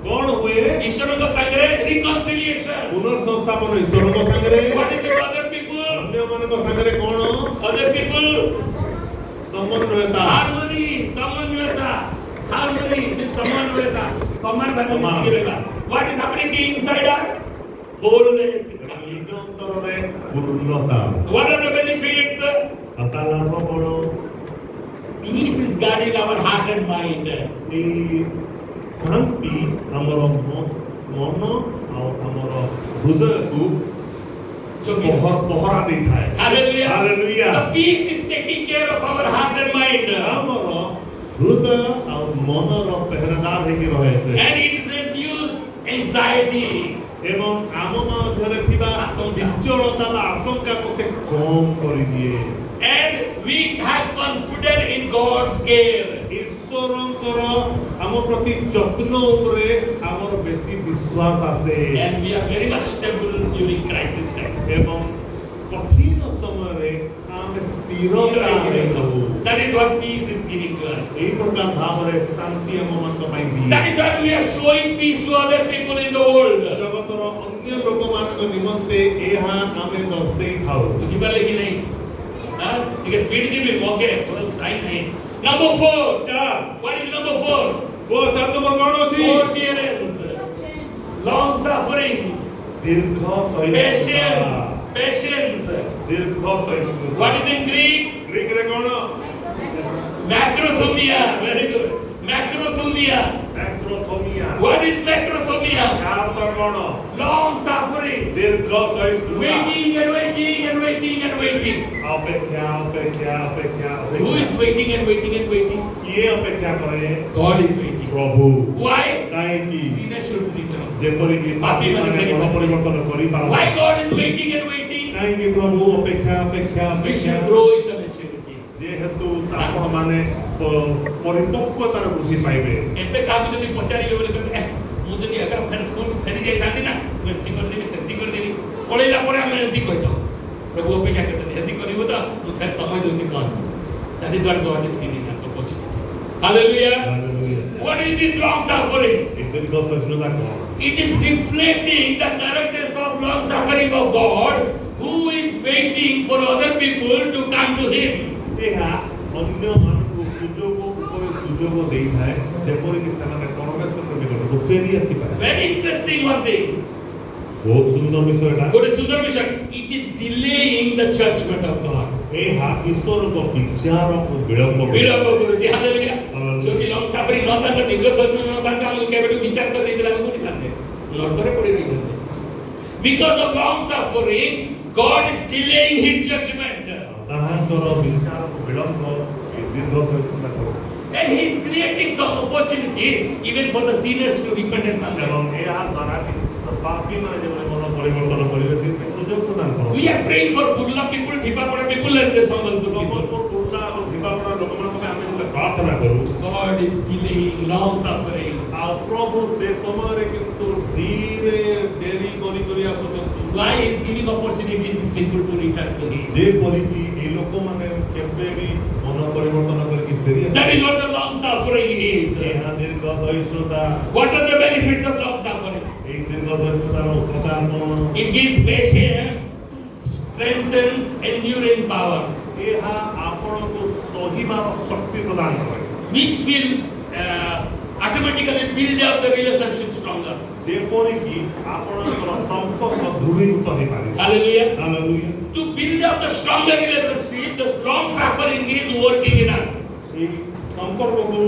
କଣ ହୁଏ? ଈଶ୍ୱରଙ୍କ ସାଙ୍ଗରେ reconciliation. ପୁନଃ ସଂସ୍ଥାପନ ଈଶ୍ୱରଙ୍କ ସାଙ୍ଗରେ। What is with other people? ଅନ୍ୟମାନଙ୍କ ସାଙ୍ଗରେ କଣ? Other people. ସମନ୍ୱୟତା। Harmony, ସମନ୍ୱୟତା. Harmony means ସମନ୍ୱୟତା. ସମାନ ଭାବେ ମିଶିକି ରହିବା. What is happening inside us? Wholeness is coming. ନିଜ ଅନ୍ତରରେ ପୂର୍ଣ୍ଣତା। What are the benefits? ଆଉ ତା ଲାଭ କଣ? Peace is guarding our heart and mind. ଏଇ ଶାନ୍ତି ଆମର ମନ ଆଉ ଆମର ହୃଦୟକୁ ପହରା ଦେଇଥାଏ। Hallelujah. Hallelujah. The peace is taking care of our heart and mind. ଆମର ହୃଦୟ ଆଉ ମନର ପେହରାଦାର ହେଇକି ରହେ ସେ। And it reduces anxiety. ଏବଂ ଆମ ମଧ୍ୟରେ ଥିବା ବିଚଳତା ବା ଆଶଙ୍କାକୁ ସେ କମ୍ କରିଦିଏ। And we have confidence in God's care. ଈଶ୍ୱରଙ୍କର ଆମ ପ୍ରତି ଯତ୍ନ ଉପରେ ଆମର ବେଶୀ ବିଶ୍ୱାସ ଆସେ। And we are very much stable during crisis time. ଏବଂ କଠିନ ସମୟରେ ଆମେ ସ୍ଥିରତା ଆଣିଥାଉ। That is what peace is giving to us. ଏହି ପ୍ରକାର ଭାବରେ ଶାନ୍ତି ଆମମାନଙ୍କ ପାଇଁ ଦିଏ। That is why we are showing peace to other people in the world. ଜଗତର ଅନ୍ୟ ଲୋକମାନଙ୍କ ନିମନ୍ତେ ଏହା ଆମେ ଦର୍ଶେଇଥାଉ। ବୁଝିପାରିଲେ କି ନାହିଁ? ଟିକେ ସ୍ପିଡ ଯିବି ଓକେ ଟାଇମ୍ ନାହିଁ। Number 4. ଚାର What is number 4? ଓ ଚାର ନମ୍ବର କଣ ଅଛି? Forbearance, long suffering, ଦୀର୍ଘ ସହିଷ୍ଣୁତା। patience. ଦୀର୍ଘ ସହିଷ୍ଣୁତା। What is in Greek? ଗ୍ରୀକରେ କଣ? Macrothumia. Very good. Macrothumia. ମ୍ୟାକ୍ରୋଥୋମିଆ। What is macrothumia? ତା ଅର୍ଥ କଣ? Long suffering. ଦୀର୍ଘ ସହିଷ୍ଣୁତା। Waiting and waiting and waiting and waiting. ଅପେକ୍ଷା ଅପେକ୍ଷା ଅପେକ୍ଷା Who is waiting and waiting and waiting? କିଏ ଅପେକ୍ଷା କରେ? God is waiting. ପ୍ରଭୁ। Why? କାହିଁକି? Sinners should return. ଯେପରିକି ପାପୀମାନେ ମନ ପରିବର୍ତ୍ତନ କରିପାରନ୍ତି। Why God is waiting and waiting? କାହିଁକି ପ୍ରଭୁ ଅପେକ୍ଷା ଅପେକ୍ଷା We ଅପେକ୍ଷା? should grow in the maturity. ଯେହେତୁ ଆପଣମାନେ ପରିପକ୍ୱତାର ବୃଦ୍ଧି ପାଇବେ। ଏବେ କାହାକୁ ଯଦି ପଚାରିବେ ବୋଲି କହିବେ ମୁଁ ମୁଁ ଯଦି ଏକା ଫେର ସ୍କୁଲ ଫେରି ଯାଇଥାନ୍ତି ନା ମୁଁ ଏମିତି କରିଦେବି ସେମିତି କରିଦେବି ପଳେଇଲା ପରେ ଆମେ ଏମିତି କହିଥାଉ ପ୍ରଭୁ ଅପେକ୍ଷା କରିଛନ୍ତି ଏମିତି କରିବୁ ତ ମୁଁ ଫେର ସମୟ ଦେଉଛି କ'ଣ that is what God is giving us opportunity hallelujah Hallelujah. what is this long suffering এই দীর্ঘ সহিষ্ণুতা কଣ? it is reflecting the characters of long suffering of God who is waiting for other people to come to him ଏହା ଅନ୍ୟମାନଙ୍କୁ ସୁଯୋଗ ଉପରେ ସୁଯୋଗ ଦେଇଥାଏ ଯେପରିକି ସେମାନେ ପରମେଶ୍ୱରଙ୍କ ନିକଟକୁ ଫେରି ଆସିପାରେ। very interesting one thing ବହୁତ ସୁନ୍ଦର ବିଷୟଟା। ଗୋଟେ ସୁନ୍ଦର ବିଷୟ it is delaying the judgment of God ଏହା ଈଶ୍ୱରଙ୍କ ବିଚାରକୁ ବିଳମ୍ବ କରେ। ବିଳମ୍ବ କରୁଛି ହାଲେଲୁୟା ଯଦି ଲଙ୍ଗ ସାଫରିଂ ନଥାନ୍ତା ଦୀର୍ଘ ସହନ ନଥାନ୍ତା ଆମକୁ କେବେଠୁ ବିଚାର କରି ଦେଇଥିଲା ଆମେ କୋଉଠି ଥାନ୍ତେ ନର୍କରେ ପଡ଼ି ଦେଇଥାନ୍ତେ because of long suffering God is delaying his judgment ତାହାଙ୍କର ବିଚାରକୁ ବିଳମ୍ବ ଏ ଦୀର୍ଘ ସହିଷ୍ଣୁତା କରେ। and he is creating some opportunity even for the sinners to repent and come ଏବଂ ଏହା ଦ୍ୱାରା କିଛି ପାପୀମାନେ ଯେଭଳି ମନ ପରିବର୍ତ୍ତନ କରିବେ ସେଥିପାଇଁ ସୁଯୋଗ ପ୍ରଦାନ କରନ୍ତି। we are praying for Burla people Thipapara people and the Sambalpur people Sambalpur ପୁରୁଣା ଏବଂ ଧିପାପଡ଼ା ଲୋକମାନଙ୍କ ପାଇଁ ଆମେ ଯେତେବେଳେ ପ୍ରାର୍ଥନା କରୁ God is delaying long suffering ଆଉ ପ୍ରଭୁ ସେ ସମୟରେ କିନ୍ତୁ ଧୀରେ ଡେରି କରି କରି ଆସୁଛନ୍ତି why is giving opportunity these people to return to him ଯେପରିକି ଏ ଲୋକମାନେ କେବେ ବି ମନ ପରିବର୍ତ୍ତନ କରିକି ଫେରି that is what the long suffering is ଏହା ଦୀର୍ଘ ସହିଷ୍ଣୁତା what are the benefits of long suffering এই ଦୀର୍ଘ ସହିଷ୍ଣୁତାର ଉପକାର କଣ? it gives patience strengthens enduring power ଏହା ଆପଣଙ୍କୁ ସହିବାର ଶକ୍ତି ପ୍ରଦାନ କରେ which will automatically build up the relationship stronger ଯେପରିକି ଆପଣଙ୍କର ସମ୍ପର୍କ ଦୃଢ଼ୀଭୂତ ହେଇପାରିବ। hallelujah hallelujah. to build up the stronger relationship the long suffering is working in us এই ସମ୍ପର୍କକୁ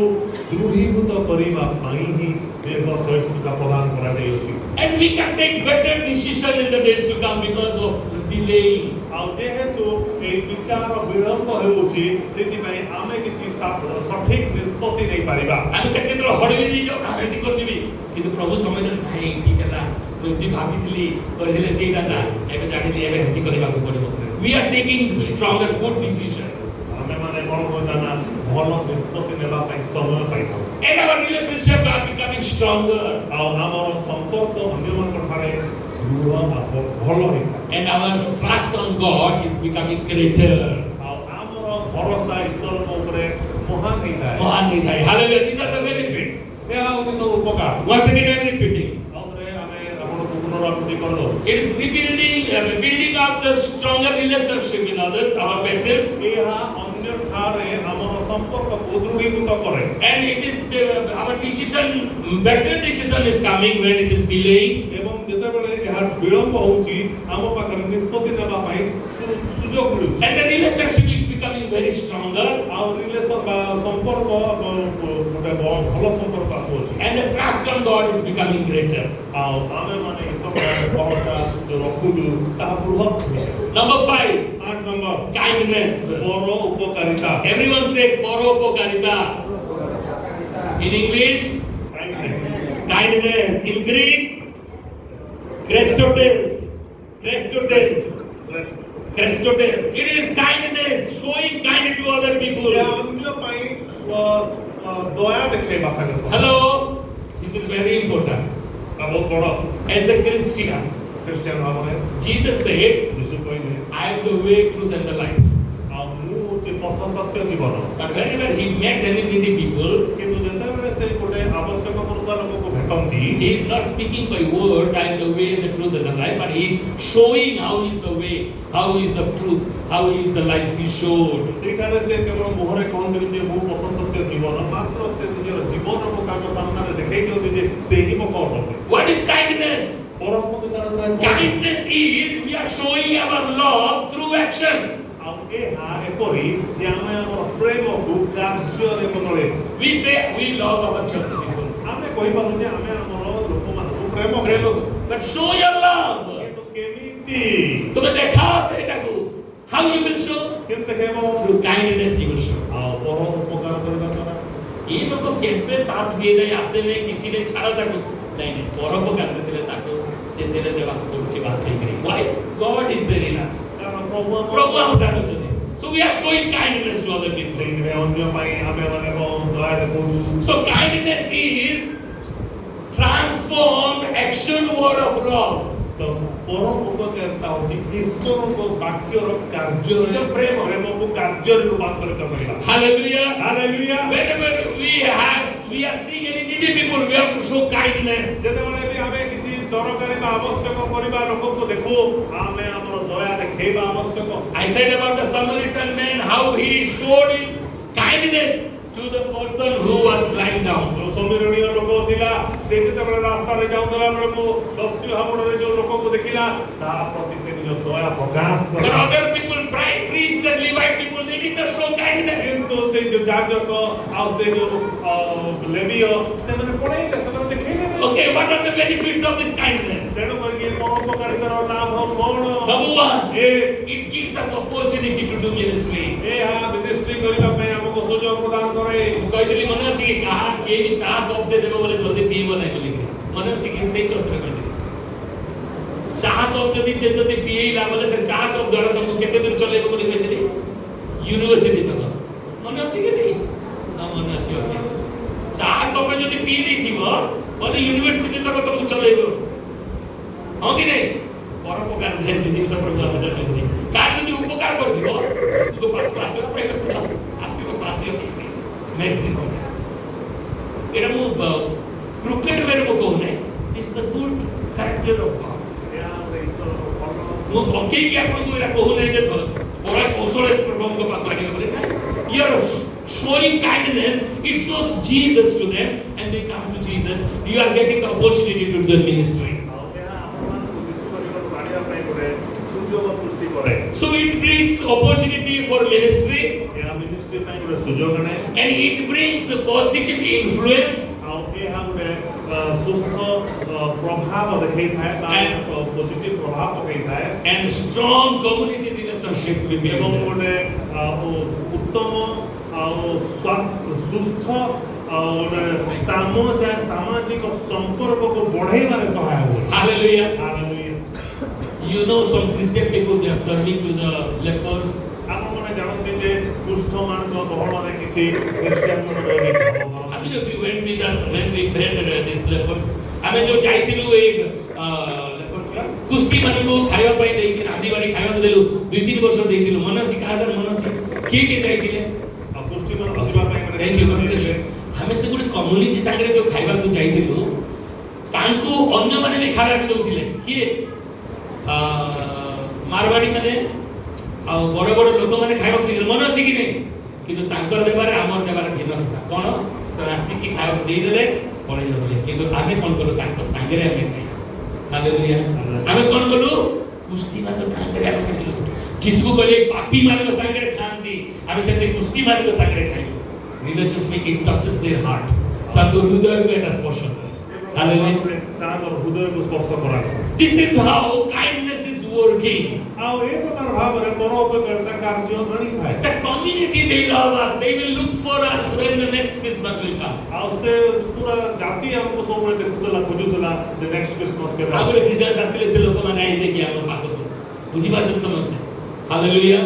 ଦୃଢ଼ୀଭୂତ କରିବା ପାଇଁ ହିଁ ଦୀର୍ଘ ସହିଷ୍ଣୁତା ପ୍ରଦାନ କରାଯାଇଅଛି। and we can take better decision in the days to come because of delaying ଆଉ ଯେହେତୁ ଏଇ ବିଚାର ବିଳମ୍ବ ହେଉଛି ସେଥିପାଇଁ ଆମେ କିଛି ସଠିକ ନିଷ୍ପତ୍ତି ନେଇପାରିବା। ଆମେ କେତେଥର ହଡ଼େଇ ଦେଇଯାଉ ନା ଏମିତି କରିଦେବି କିନ୍ତୁ ପ୍ରଭୁ ସମୟ ଦେଲେ ନାଇଁ ଠିକ ହେଲା ମୁଁ ଏମିତି ଭାବିଥିଲି କରିଦେଲେ ଦେଇଥାନ୍ତା ଏବେ ଜାଣିଲି ଏବେ ଏମିତି କରିବାକୁ ପଡ଼ିବ we are taking stronger good decision ଆମେମାନେ କ'ଣ କହିବା ନା ଭଲ ନିଷ୍ପତ୍ତି ନେବା ପାଇଁ ସମୟ ପାଇଥାଉ and our relationship are becoming stronger ଆଉ ଆମର ସମ୍ପର୍କ ଅନ୍ୟମାନଙ୍କ ଠାରେ ଦୃଢ଼ ଭଲ ହେଇଥାଏ and our trust on God is becoming greater ଆଉ ଆମର ଭରସା ଈଶ୍ୱରଙ୍କ ଉପରେ ମହାନ ହେଇଥାଏ। ମହାନ ହେଇଥାଏ hallelujah these are the benefits ଏହା ହେଉଛି ସବୁ ଉପକାର। once again I am repeating ଆଉଥରେ ଆମେ ଆପଣଙ୍କୁ ପୁନରାବୃତ୍ତି କରିଦେଉ। it is rebuilding building up the stronger relationship with others our patience ଏହା ଅନ୍ୟଠାରେ ଆମର ସମ୍ପର୍କକୁ ଦୃଢ଼ୀଭୂତ କରେ and it is our decision better decision is coming when it is delaying ଏବଂ ଯେତେବେଳେ ଏହା ବିଳମ୍ବ ହେଉଛି ଆମ ପାଖରେ ନିଷ୍ପତ୍ତି ନେବା ପାଇଁ ସୁଯୋଗ ମିଳୁଛି and the relationship is becoming very stronger ଆଉ ରିଲେସନ ବା ସମ୍ପର୍କ ଗୋଟେ ଭଲ ସମ୍ପର୍କ ଆସୁଅଛି and the trust on God is becoming greater ଆଉ ଆମେମାନେ ଈଶ୍ୱରଙ୍କ ଭରସା ଯୋଉ ରଖୁଛୁ ତାହା ବୃହତ୍ ହୋଇଥାଏ। number 5 8 ନମ୍ବର kindness ପର ଉପକାରିତା everyone say paropokarita in English kindness in Greek Christotes it is kindness showing kindness to other people ଏହା ଅନ୍ୟ ପାଇଁ ଦୟା ଦେଖାଇବା ସାଙ୍ଗରେ hello this is very important ବହୁତ ବଡ଼ as a Christian ଖ୍ରୀଷ୍ଟିଆନ ଭାବରେ Jesus said ଯୀଶୁ କହିଲେ I am the way truth and the life ଆଉ ମୁଁ ହେଉଛି ପଥ ସତ୍ୟ ଜୀବନ but whenever he met any needy people କିନ୍ତୁ ଯେତେବେଳେ ସେ ଗୋଟେ ଆବଶ୍ୟକ କରୁଥିବା ଲୋକକୁ ଭେଟନ୍ତି he is not speaking by words I am the way the truth and the life but he is showing how he is the way how he is the truth how he is the life he showed ସେଇଠାରେ ସେ କେବଳ ମୁହଁରେ କହନ୍ତିନି ଯେ ମୁଁ ପଥ ସତ୍ୟ ଜୀବନ ମାତ୍ର ସେ ନିଜର ଜୀବନକୁ ତାଙ୍କ ସାମ୍ନାରେ ଦେଖେଇ ଦିଅନ୍ତି ଯେ ସେ ହିଁ ମୋ ପଥ what is kindness kindness is we are showing our love through action ଆଉ ଏହା ଏପରି ଯେ ଆମେ ଆମର ପ୍ରେମକୁ କାର୍ଯ୍ୟରେ ବଦଳେଇବା we say we love our church people ଆମେ କହିପାରୁ ଯେ ଆମେ ଆମର ଲୋକମାନଙ୍କୁ ପ୍ରେମ ପ୍ରେମ but show your love କିନ୍ତୁ କେମିତି ତୁମେ ଦେଖାଅ ସେଇଟାକୁ how you will show କେମିତି ଦେଖେଇବ through kindness you will show ଆଉ ପର ଉପକାର କରିବା ଦ୍ୱାରା ये लोग केबे साथ दिए नहीं आसे नहीं किसी ने छाड़ा ताकू नहीं नहीं परोपकार देते ताकू देते देवा कोची बात नहीं करी why God is there in us କାରଣ प्रभु हम ताकू चले so we are showing kindness to other people ସେଇଥିରେ ଅନ୍ୟ ପାଇଁ ଆମେ ମାନେ ଦୟା ଦେଖାଉଛୁ so kindness is transfer transformed action word of love. ତ ପରୋପକାରିତା ହେଉଛି ଈଶ୍ୱରଙ୍କ ବାକ୍ୟର କାର୍ଯ୍ୟରେ ସେ ପ୍ରେମ। ପ୍ରେମକୁ କାର୍ଯ୍ୟରେ ରୂପାନ୍ତରିତ କରିବା। Hallelujah. Hallelujah. Whenever we are seeing any needy people, we have to show kindness. ଯେତେବେଳେ ବି ଆମେ କିଛି ଦରକାରୀ ବା ଆବଶ୍ୟକ କରିବା ଲୋକଙ୍କୁ ଦେଖୁ ଆମେ ଆମର ଦୟା ଦେଖେଇବା ଆବଶ୍ୟକ। I said about the Samaritan man how he showed his kindness to the person who was lying down. ଯୋଉ ସମୀରଣୀୟ ଲୋକ ଥିଲା ସେ ଯେତେବେଳେ ରାସ୍ତାରେ ଯାଉଥିଲା ବେଳକୁ ଦସ୍ୟୁ ହାବୁଡ଼ରେ ଯୋଉ ଲୋକକୁ ଦେଖିଲା ତାହା ପ୍ରତି ସେ ନିଜ ଦୟା ପ୍ରକାଶ But କଲା। other people, priests and Levite people, they did not show kindness. କିନ୍ତୁ ସେଇ ଯୋଉ ଯାଜକ ଆଉ ସେ ଯୋଉ ଲେବୀୟ ସେମାନେ ପଳେଇଲେ ସେମାନେ ଦେଖେଇଲେ ନାହିଁ। Okay, what are the benefits of this kindness? ତେଣୁ କରିକି ପରୋପକାରିତାର ଲାଭ କଣ? Number one, A it gives us opportunity to do ministry. ଏହା ମିନିଷ୍ଟ୍ରି କରିବା ପାଇଁ ଆମକୁ ସୁଯୋଗ ପ୍ରଦାନ କରେ। ମୁଁ କହିଥିଲି ମନେ ଅଛି କି କାହା କିଏ ବି ଚା କପ୍ ଟେ ଦେବ ବୋଲେ ଜଲ୍ଦି ପିଇବ ନାହିଁ ବୋଲିକି ମନେ ଅଛି କି ସେଇ ଚର୍ଚ୍ଚା କହିଥିଲି ଚାହା କପ୍ ଯଦି ପିଏଇଲା ବୋଲେ ସେ ଚାହା କପ୍ ଦ୍ୱାରା ତମକୁ କେତେ ଦୂର ଚଲେଇବ ବୋଲି କହିଥିଲି ୟୁନିଭର୍ସିଟି ତକ ମନେ ଅଛି କି ନାହିଁ? ହଁ ମନେ ଅଛି। ଓକେ, ଚାହା କପ୍ ଯଦି ପିଇ ଦେଇଥିବ ବୋଲେ ୟୁନିଭର୍ସିଟି ତକ ତମକୁ ଚଲେଇବ, ହଁ କି ନାହିଁ? ପରୋପକାର ଜିନିଷ ପ୍ରଭୁ ଆମେ ଜାଣିଥିଲି କାହାର ଯଦି ଉପକାର କରିଥିବ ଆସିବ ବାଧ୍ୟ Mexico. It is crooked way to go. It's the good character of God. ଏହା ଗୋଟେ ଈଶ୍ୱରଙ୍କ ଭଲ ମୁଁ ପକେଇକି ଆପଣଙ୍କୁ ଏଇଟା କହୁନାହିଁ ଯେ ବଡ଼ କୌଶଳ ପ୍ରଭୁଙ୍କ ପାଖକୁ ଆଣିବ ବୋଲି ନାହିଁ। You are showing kindness, it shows Jesus to them and they come to Jesus. You are getting the opportunity to do the ministry. ଆଉ ଏହା ଆପଣମାନଙ୍କୁ ଯୀଶୁ କରିବାକୁ ଆଣିବା ପାଇଁ ଗୋଟେ ସୁଯୋଗ ସୃଷ୍ଟି କରେ। So it brings opportunity for ministry ଏହା ମିନିଷ୍ଟ୍ରି ପାଇଁ ଗୋଟେ ସୁଯୋଗ ଆଣେ and it brings a positive influence ଆଉ ଏହା ଗୋଟେ ସୁସ୍ଥ ପ୍ରଭାବ ଦେଖେଇଥାଏ ବା ପଜିଟିଭ ପ୍ରଭାବ ପକେଇଥାଏ and strong community relationship with ଏବଂ people. ଗୋଟେ ଉତ୍ତମ ଆଉ ସୁସ୍ଥ ଆଉ ଗୋଟେ ସାମାଜିକ ସମ୍ପର୍କକୁ ବଢେଇବାରେ ସହାୟ ହୁଏ। Hallelujah. Hallelujah. You know some Christian people they are serving to the lepers. ଆପଣମାନେ ଜାଣନ୍ତି ଯେ କୁଷ୍ଠମାନଙ୍କ ଗହଣରେ କିଛି Christian How many of you went with us when we prayed these lepers? ଆମେ ଯୋଉ ଯାଇଥିଲୁ ଏଇ କୁଷ୍ଟି ମାନଙ୍କୁ ଖାଇବା ପାଇଁ ଦେଇକି ରାନ୍ଧିବାଡ଼ି ଖାଇବାକୁ ଦେଲୁ 2-3 ବର୍ଷ ଦେଇଥିଲୁ ମନେ ଅଛି କାହାର ମନେ ଅଛି କିଏ କିଏ ଯାଇଥିଲେ? କୁଷ୍ଠମାନଙ୍କୁ ଯିବା ପାଇଁ Thank you, God bless you. ଆମେ ସେ ଗୋଟେ କମ୍ୟୁନିଟି ସାଙ୍ଗରେ ଯୋଉ ଖାଇବାକୁ ଯାଇଥିଲୁ ତାଙ୍କୁ ଅନ୍ୟମାନେ ବି ଖାଇବାକୁ ଦଉଥିଲେ କିଏ ମାରବାଡ଼ି ମାନେ ଆଉ ବଡ଼ ବଡ଼ ଲୋକମାନେ ଖାଇବାକୁ ଦେଇଥିଲେ ମନେ ଅଛି କି ନାହିଁ? କିନ୍ତୁ ତାଙ୍କର ଦେବାରେ ଆମର ଦେବାରେ ଭିନ୍ନ ଥିଲା କ'ଣ ସେ ଆସିକି ଖାଇବାକୁ ଦେଇଦେଲେ ପଳେଇ ଯାଉଥିଲେ କିନ୍ତୁ ଆମେ କ'ଣ କଲୁ ତାଙ୍କ ସାଙ୍ଗରେ ଆମେ ଖାଇଲୁ। ହାଲେଲୁୟା। ଆମେ କ'ଣ କଲୁ କୁଷ୍ଟିମାନଙ୍କ ସାଙ୍ଗରେ ଆମେ ଖାଇଲୁ। ଯୀଶୁ କହିଲେ ପାପୀ ମାନଙ୍କ ସାଙ୍ଗରେ ଖାଆନ୍ତି ଆମେ ସେମିତି କୁଷ୍ଟିମାନଙ୍କ ସାଙ୍ଗରେ ଖାଇଲୁ। ରିଲେସନଶିପ ଇଟ୍ ଟଚେସ୍ देयर ହାର୍ଟ ତାଙ୍କ ହୃଦୟକୁ ଏଟା ସ୍ପର୍ଶ କରେ। ହାଲେଲୁୟା। ତାଙ୍କର ହୃଦୟକୁ ସ୍ପର୍ଶ କରାଏ। This is how kindness is working. ଆଉ ଏ ପ୍ରକାର ଭାବରେ ପରୋପକାରିତା କାର୍ଯ୍ୟ ଜାଣିଥାଏ। The community they love us. They will look for us when the next Christmas will come. ଆଉ ସେ ପୁରା ଜାତି ଆମକୁ ସବୁବେଳେ ଦେଖୁଥିଲା ଖୋଜୁଥିଲା ଯେ ନେକ୍ସଟ କ୍ରିସମସ୍ କେବେ ଆଉ ଗୋଟେ ଖ୍ରୀଷ୍ଟିଆନ ଆସିଲେ ସେ ଲୋକମାନେ ଆଇଲେ କି ଆମ ପାଖକୁ ବୁଝିପାରୁଛନ୍ତି ସମସ୍ତେ? Hallelujah.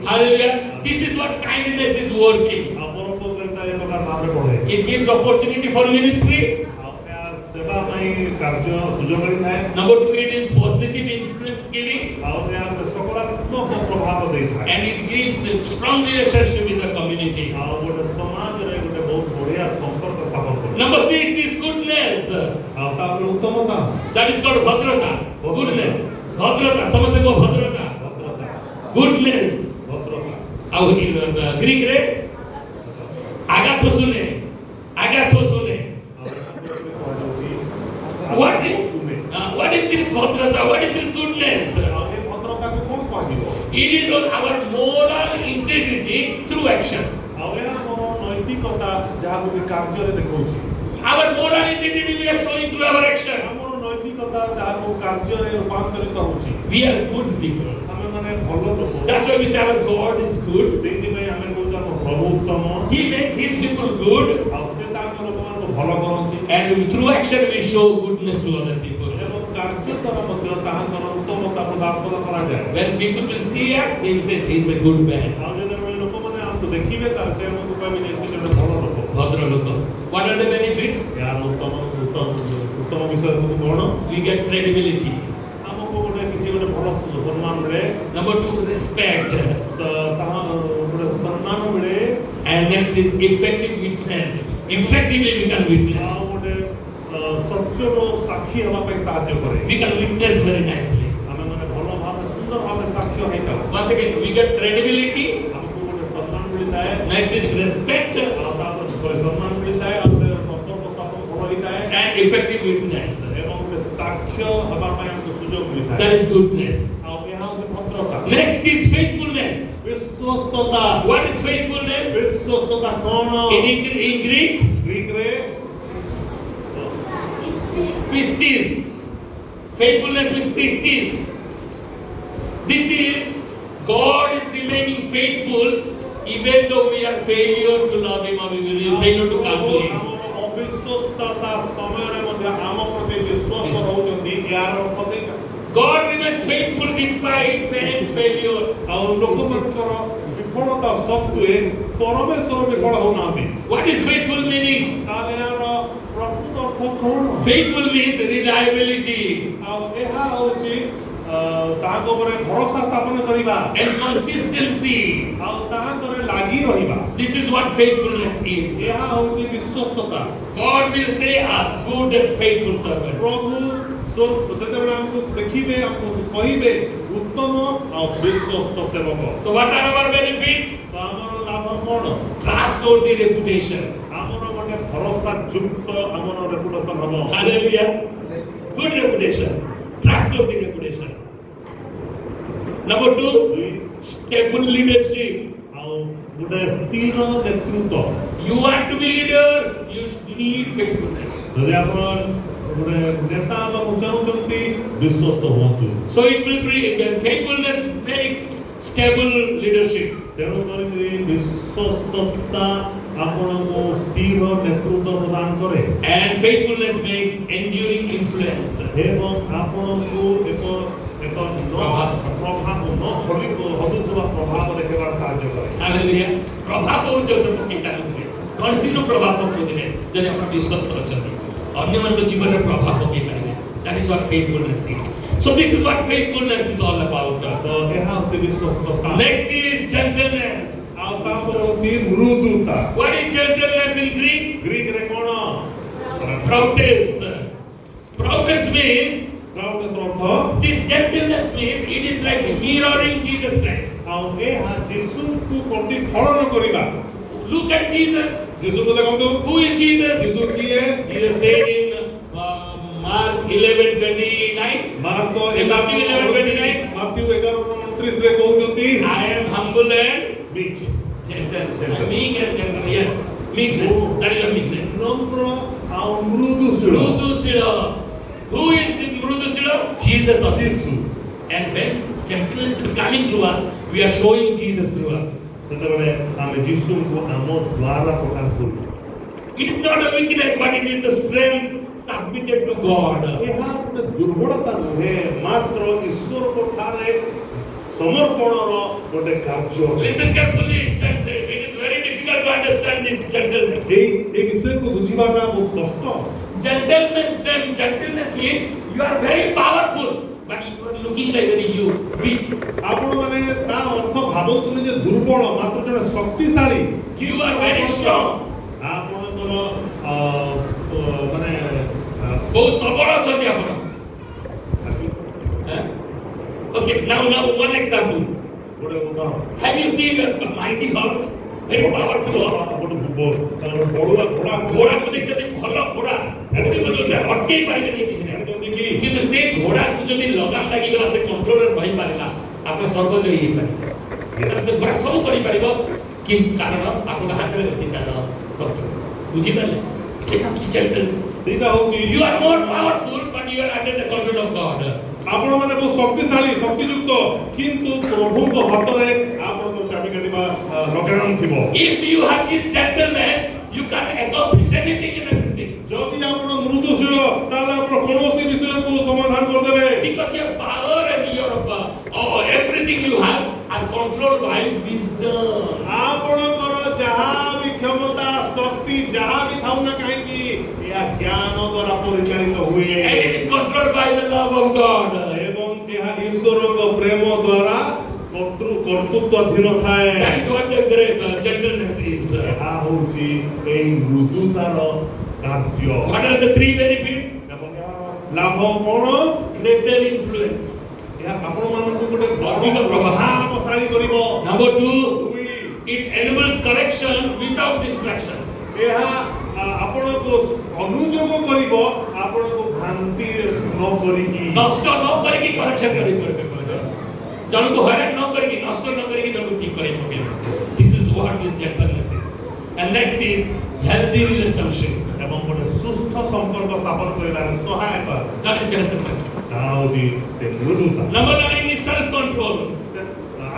Hallelujah. This is what kindness is working. ଆଉ ପରୋପକାରିତା ଏ ପ୍ରକାର ଭାବରେ ବଢେ। It gives opportunity for ministry. ଆଉ ଏହା ସେବା ପାଇଁ କାର୍ଯ୍ୟ ସୁଯୋଗ ମିଳିଥାଏ। Number 2, it is positive influence giving. ଆଉ ଏହା ସକାରାତ୍ମକ ପ୍ରଭାବ ଦେଇଥାଏ। And it gives a strong relationship with the community. ଆଉ ଗୋଟେ ସମାଜରେ ଗୋଟେ ବହୁତ ବଢିଆ ସମ୍ପର୍କ ସ୍ଥାପନ କରେ। Number 6 is goodness. ଆଉ ତାପରେ ଉତ୍ତମତା That is called bhadrata. Goodness. Bhadrata. ସମସ୍ତେ କହ ଭଦ୍ରତା। ଭଦ୍ରତା Goodness. ଭଦ୍ରତା ଆଉ ଗ୍ରୀକ ରେ ଆଗାଥୋସୁନେ। ଆଗାଥୋସୁନେ। What is this bhadrata? What is this goodness? ଆଉ ଏ ଭଦ୍ରତାକୁ କଣ କୁହାଯିବ? It is on our moral integrity through action. ଆଉ ଏହା ଆମର ନୈତିକତା ଯାହାକୁ ବି କାର୍ଯ୍ୟରେ ଦେଖଉଛି। Our moral integrity we are showing through our action. ଆମର ନୈତିକତା ଯାହାକୁ କାର୍ଯ୍ୟରେ ରୂପାନ୍ତରିତ ହେଉଛି। We are good people. ଆମେ ମାନେ ଭଲ ଲୋକ। That's why we say our God is good. ସେଇଥିପାଇଁ ଆମେ କହୁଛୁ ଆମ ପ୍ରଭୁ ଉତ୍ତମ। He makes his people good. ଆଉ ସେ ତାଙ୍କ ଲୋକମାନଙ୍କୁ ଭଲ କରନ୍ତି। And through action we show goodness to other people. ଏବଂ କାର୍ଯ୍ୟ ଦ୍ୱାରା ମଧ୍ୟ ତାହାଙ୍କର ଉତ୍ତମତା ପ୍ରଦର୍ଶନ କରାଯାଏ। When people will see us, they will say he is a good man. ଆଉ ଯେତେବେଳେ ଲୋକମାନେ ଆମକୁ ଦେଖିବେ ତାହେଲେ ସେ ଆମକୁ କହିବେ ଯେ ସେ ଜଣେ ଭଲ ଲୋକ। ଭଦ୍ର ଲୋକ. What are the benefits? ଏହାର ଉତ୍ତମ ଉତ୍ତମ ବିଷୟ ସବୁ କଣ? We get credibility. ଆମକୁ ଗୋଟେ କିଛି ଗୋଟେ ଭଲ ସମ୍ମାନ ମିଳେ, Number two, respect. ଗୋଟେ ସମ୍ମାନ ମିଳେ, And next is effective witness. Effectively we can witness. ଆଉ ଗୋଟେ ସଚ୍ଚୋଟ ସାକ୍ଷୀ ହେବା ପାଇଁ ସାହାଯ୍ୟ କରେ। We can witness very nicely. ଆମେ ମାନେ ଭଲ ଭାବରେ ସୁନ୍ଦର ଭାବରେ ସାକ୍ଷ୍ୟ ହେଇଥାଉ। Once again, we get credibility. ଆମକୁ ଗୋଟେ ସମ୍ମାନ ମିଳିଥାଏ, Next is respect ଆଉ ତାପରେ ସମ୍ମାନ ମିଳିଥାଏ, ଆଉ ସେ ସମ୍ପର୍କ ସ୍ଥାପନ ଭଲ ହେଇଥାଏ, and effective witness. ଏବଂ ଗୋଟେ ସାକ୍ଷ୍ୟ ହେବା ପାଇଁ ଆମକୁ ସୁଯୋଗ ମିଳିଥାଏ। That is goodness. ଆଉ ଏହା ହେଉଛି ଭଦ୍ରତା। Next is faithfulness. ବିଶ୍ୱସ୍ତତା। What is faithfulness? ବିଶ୍ୱସ୍ତତା କଣ? In Greek, ଗ୍ରୀକରେ pistis. Faithfulness means pistis. This is God is remaining faithful even though we are failure to love Him or we are failure to come to Him. ଆମର ଅବିଶ୍ୱସ୍ତତା ସମୟରେ ମଧ୍ୟ ଆମ ପ୍ରତି ବିଶ୍ୱସ୍ତ ରହୁଛନ୍ତି, ଏହାର ଅର୍ଥ ସେଇଟା। God remains faithful despite man's failure. ଆଉ ଲୋକମାନଙ୍କର ବିଫଳତା ସତ୍ତ୍ୱେ ପରମେଶ୍ୱର ବିଫଳ ହଉନାହାନ୍ତି। What is faithful meaning? ତାହେଲେ ଏହାର ପ୍ରକୃତ ଅର୍ଥ କଣ? Faithful means reliability ଆଉ ଏହା ହେଉଛି ତାହାଙ୍କ ଉପରେ ଭରସା ସ୍ଥାପନ କରିବା, and consistency. ଆଉ ତାହାଙ୍କରେ ଲାଗି ରହିବା। This is what faithfulness is. ଏହା ହେଉଛି ବିଶ୍ୱସ୍ତତା। God will say us, good and faithful servant. ପ୍ରଭୁ ଯେତେବେଳେ ଆମକୁ ଦେଖିବେ, ଆମକୁ କହିବେ ଉତ୍ତମ ଆଉ ବିଶ୍ୱସ୍ତ ସେବକ। So what are our benefits? ତ ଆମର ଲାଭ କଣ? Trustworthy reputation. ଆମର ଗୋଟେ ଭରସା ଯୁକ୍ତ ଆମର ରେପୁଟେସନ ହବ। Hallelujah. Good reputation. Trustworthy reputation. Number two, stable leadership. ଆଉ ଗୋଟେ ସ୍ଥିର ନେତୃତ୍ୱ। You want to be leader, you need faithfulness. ଯଦି ଆପଣ ଗୋଟେ ନେତା ହେବାକୁ ଚାହୁଁଛନ୍ତି, ବିଶ୍ୱସ୍ତ ହୁଅନ୍ତୁ। So it will bring faithfulness makes stable leadership. ତେଣୁ କରିକି ବିଶ୍ୱସ୍ତତା ଆପଣଙ୍କୁ ସ୍ଥିର ନେତୃତ୍ୱ ପ୍ରଦାନ କରେ, And faithfulness makes enduring influence. ଏବଂ ଆପଣଙ୍କୁ ଏକ ହଲୁଥିବା ପ୍ରଭାବ ଦେଖେଇବାର ସାହାଯ୍ୟ କରେ। Hallelujah. ପ୍ରଭାବ ଯୋଉଟା ପକେଇ ଚାଲୁଥିବେ, କଣ୍ଟିନ୍ୟୁ ପ୍ରଭାବ ପକଉଥିବେ ଯଦି ଆପଣ ବିଶ୍ୱସ୍ତ ଅଛନ୍ତି, ଅନ୍ୟମାନଙ୍କ ଜୀବନରେ ପ୍ରଭାବ ପକେଇ ପାରିବେ। That is what faithfulness is. So this is what faithfulness is all about. ତ ଏହା ହେଉଛି ବିଶ୍ୱସ୍ତତା। Next is gentleness. ଆଉ ତାପରେ ହେଉଛି ମୃଦୁତା। What is gentleness in Greek? ଗ୍ରୀକରେ କଣ? Proudness. Proudness means, ପ୍ରଭୁଙ୍କ ଅର୍ଥ, this gentleness means it is like mirroring Jesus Christ. ଆଉ ଏହା ଯୀଶୁଙ୍କୁ ପ୍ରତିଫଳନ କରିବା। Look at Jesus. ଯୀଶୁଙ୍କୁ ଦେଖନ୍ତୁ। Who is Jesus? ଯୀଶୁ କିଏ? Jesus said in Mark 11:29. Mark Matthew 11:29. Matthew 11:29 ରେ କହୁଛନ୍ତି, I am humble and meek, gentle. Meek and gentle. Yes. Meekness. That is a meekness. ନମ୍ର ଆଉ ମୃଦୁଶୀଳ। Mrudusila. Who is Mrudusila? Jesus of ଯୀଶୁ। And when gentleness is coming through us, we are showing Jesus through us. ସେତେବେଳେ ଆମେ ଯୀଶୁଙ୍କୁ ଆମ ଦ୍ୱାରା ପ୍ରକାଶ କରୁ। It is not a weakness, but it is a strength submitted to God. ଏହା ଗୋଟେ ଦୁର୍ବଳତା ନୁହେଁ, ମାତ୍ର ଈଶ୍ୱରଙ୍କ ଠାରେ ସମର୍ପଣର ଗୋଟେ କାର୍ଯ୍ୟ। Listen carefully, gentle. It is very difficult to understand this gentleness. এই ବିଷୟକୁ ବୁଝିବାଟା ବହୁତ କଷ୍ଟ। Gentleness means you are very powerful, but you are looking like very weak. ଆପଣମାନେ ତା ଅର୍ଥ ଭାବନ୍ତୁନି ଯେ ଦୁର୍ବଳ, ମାତ୍ର ଜଣେ ଶକ୍ତିଶାଳୀ। You are very strong. ଆପଣଙ୍କର ମାନେ ବହୁତ ସବଳ ଅଛନ୍ତି ଆପଣ. Okay, now one example. ଗୋଟେ ଉଦାହରଣ, Have you seen a mighty horse? Very powerful horse. ବଢୁଆ ଘୋଡ଼ା ଘୋଡ଼ାକୁ ଦେଖିଛନ୍ତି, ଭଲ ଘୋଡ଼ା ଅଟକେଇ ପାରିବେନି କିଛି ନାହିଁ। ଜାଣିଛନ୍ତି କି? କିନ୍ତୁ ସେ ଘୋଡ଼ାକୁ ଯଦି ଲଗାମ ଲାଗିଗଲା, ସେ କଣ୍ଟ୍ରୋଲରେ ରହିପାରିଲା, ଆପଣ ସର୍ବଜୟୀ ହେଇପାରିବେ। ସେ ଘୋଡ଼ା ସବୁ କରିପାରିବ, କିନ୍ତୁ କାରଣ ଆପଣଙ୍କ ହାତରେ ଅଛି ତାର କଣ୍ଟ୍ରୋଲ। ବୁଝିପାରିଲେ? ସେଇଟା କି gentleness. ସେଇଟା ହଉଛି You are more powerful, but you are under the control of God. ଆପଣମାନେ ବହୁତ ଶକ୍ତିଶାଳୀ, ଶକ୍ତିଯୁକ୍ତ, କିନ୍ତୁ ପ୍ରଭୁଙ୍କ ହାତରେ ଆପଣଙ୍କର ଚାବି କାଟିବା ଲଗାମ ଥିବ। If you have this gentleness, you can accomplish anything and everything. ଯଦି ଆପଣ ମୃଦୁଶୀଳ, ତାହେଲେ ଆପଣ କୌଣସି ବିଷୟକୁ ସମାଧାନ କରିଦେବେ। Because your power and your everything you have are controlled by wisdom. ଆପଣଙ୍କର ଯାହା ବି କ୍ଷମତା, ଶକ୍ତି ଯାହା ବି ଥାଉ ନା କାହିଁକି, ଏହା ଜ୍ଞାନ ଦ୍ୱାରା ପରିଚାଳିତ ହୁଏ And it is controlled by the love of God. ଏବଂ ଏହା ଈଶ୍ୱରଙ୍କ ପ୍ରେମ ଦ୍ୱାରା କର୍ତ୍ତୃତ୍ୱାଧୀନ ଥାଏ That is what the great gentleness is. ଏହା ହେଉଛି ଏହି ମୃଦୁତାର କାର୍ଯ୍ୟ What are the three benefits? ଏବଂ ଏହାର ଲାଭ କ'ଣ Greater influence. ଏହା ଆପଣମାନଙ୍କୁ ଗୋଟେ ଅଧିକ ପ୍ରଭାବଶାଳୀ କରିବ Number two, ଦୁଇ it enables correction without distraction. ଏହା ଆପଣଙ୍କୁ ଅନୁଯୋଗ କରିବ ଆପଣଙ୍କୁ ଭ୍ରାନ୍ତି ନ କରିକି ନଷ୍ଟ ନ କରିକି କରେକ୍ସନ କରିପାରିବେ ଜଣକୁ ହଇରାଣ ନ କରିକି ନଷ୍ଟ ନ କରିକି ଜଣକୁ ଠିକ କରେଇ ପକେଇବେ this is what this gentleness is and next is healthy relationship ଏବଂ ଗୋଟେ ସୁସ୍ଥ ସମ୍ପର୍କ ସ୍ଥାପନ କରିବାରେ ସହାୟକ that is gentleness. ତାହା ହେଉଛି ସେ ମୃଦୁତା Number 9 is self control.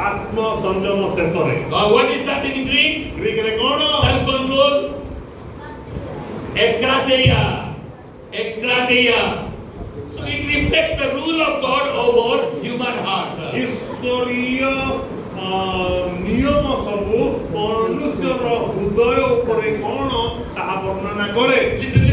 ଆତ୍ମ ସଂଯମ ଶେଷରେ What is that in Greek? ଗ୍ରୀକରେ କ'ଣ Self control. Ekrateia. Ekrateia. So it reflects the rule of God over human heart. ଈଶ୍ୱରୀୟ ନିୟମ ସବୁ ମନୁଷ୍ୟର ହୃଦୟ ଉପରେ କ'ଣ ତାହା ବର୍ଣ୍ଣନା କରେ Listen.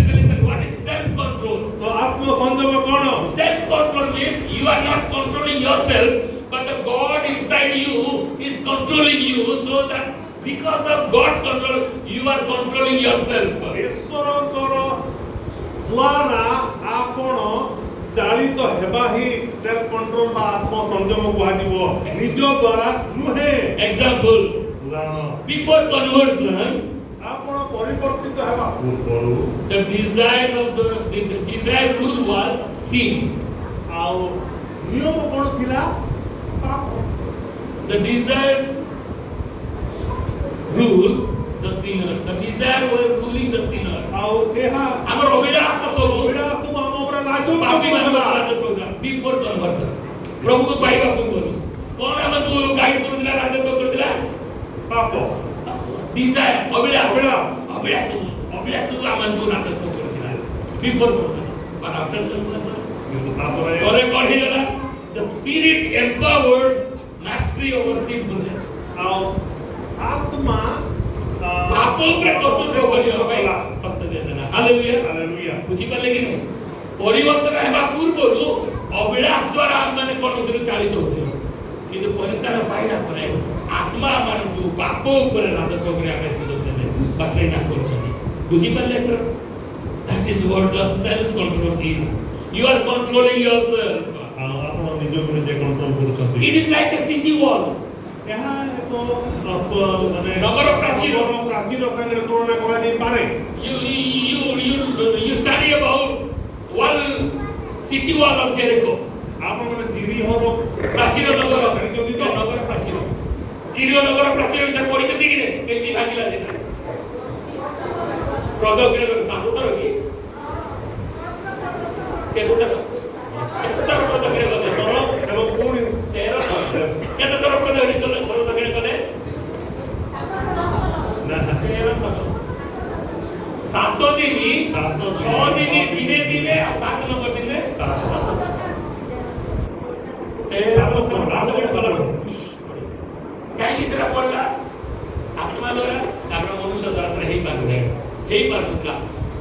What is self control? ତ ଆତ୍ମ ସଂଯମ କ'ଣ Self control means you are not controlling yourself, but the God inside you is controlling you, so that because of God's control, you are controlling yourself. ଈଶ୍ୱରଙ୍କର ଦ୍ୱାରା ଆପଣ ଚାଳିତ ହେବା ହିଁ ସେଲ୍ଫ କଣ୍ଟ୍ରୋଲ ବା ଆତ୍ମ ସଂଯମ କୁହାଯିବ ନିଜ ଦ୍ୱାରା ନୁହେଁ Example: ଉଦାହରଣ before conversion, ଆପଣ ପରିବର୍ତ୍ତିତ ହେବା ପୂର୍ବରୁ the desire of the desire rule was sin. ଆଉ ନିୟମ କ'ଣ ଥିଲା ପାପ The desires rule the sinner. The desire were ruling the sinner. ଆଉ ଏହା ଆମର ଅଭିଳାଷ ସବୁ ଏଇଟା ସବୁ ଆମ ଉପରେ ରାଜତ୍ୱ ପାପୀ ମାନଙ୍କ କରୁଥିଲା ପ୍ରୋଗ୍ରାମ ବିଫୋର କନଭର୍ସନ ପ୍ରଭୁକୁ ପାଇବା ପୂର୍ବରୁ କଣ ଆମକୁ ଗାଇଡ କରୁଥିଲା ରାଜତ୍ୱ କରୁଥିଲା ପାପ ଡିଜାୟାର ଅଭିଳାଷ ଅଭିଳାଷ। ଅଭିଳାଷକୁ ଆମକୁ ରାଜତ୍ୱ କରୁଥିଲା before conversion but after conversion କିନ୍ତୁ ତାପରେ ପରେ କଣ ହେଇଗଲା the spirit empowers mastery over sinfulness. ଆଉ ଆତ୍ମା ପାପ ଉପରେ କର୍ତ୍ତୃତ୍ୱ କରିବା ପାଇଁ ଶକ୍ତି ଦେଇଦେଲା ହାଲେଲୁୟା ହାଲେଲୁୟା ବୁଝିପାରିଲେ କି ନାହିଁ ପରିବର୍ତ୍ତନ ହେବା ପୂର୍ବରୁ ଅଭିଳାଷ ଦ୍ୱାରା ଆମମାନେ କଣ ହଉଥିଲୁ ଚାଳିତ ହଉଥିଲୁ କିନ୍ତୁ ପରିତ୍ରାଣ ପାଇଲା ପରେ ଆତ୍ମା ମାନଙ୍କୁ ପାପ ଉପରେ ରାଜତ୍ୱ କରିବା ପାଇଁ ସୁଯୋଗ ଦେଲେ ବା ସେଇଟା କରୁଛନ୍ତି ବୁଝିପାରିଲେ ଏଥର that is what the self control is. You are controlling yourself. ଆଉ ଆପଣ ନିଜକୁ ନିଜେ କଣ୍ଟ୍ରୋଲ କରୁଛନ୍ତି It is like a city wall. ଏହା ଏକ ମାନେ ନଗର ପ୍ରାଚୀର। ନଗର ପ୍ରାଚୀର ସାଙ୍ଗରେ ତୁଳନା କରାଯାଇପାରେ You study about wall, city wall of Jericho. ଆପଣମାନେ ଚିରିହର ପ୍ରାଚୀର ନଗର ଜାଣିଛନ୍ତି ତ? ନଗର ପ୍ରାଚୀର ଚିରିହ ନଗର ପ୍ରାଚୀର ବିଷୟରେ ପଢିଛନ୍ତି କି ରେ କେମିତି ଭାଙ୍ଗିଲା ସେଟା ପ୍ରଦକ୍ଷିଣ କରି ସାତଥର କି କେତେଥର ପ୍ରଦକ୍ଷିଣ କଲେ ଏବଂ ପୁଣି 13 ଥର କେତେଥର ପ୍ରଦକ୍ଷିଣ କଲେ 13 ଥର 7 ଦିନ 6 ଦିନ ଦିନେ ଦିନେ ଆଉ 7 ନମ୍ବର ଦିନେ କାହିଁକି ସେଟା ପଡିଲା ଆତ୍ମା ଦ୍ୱାରା ତାପରେ ମନୁଷ୍ୟ ଦ୍ୱାରା ସେଟା ହେଇପାରୁଥିଲା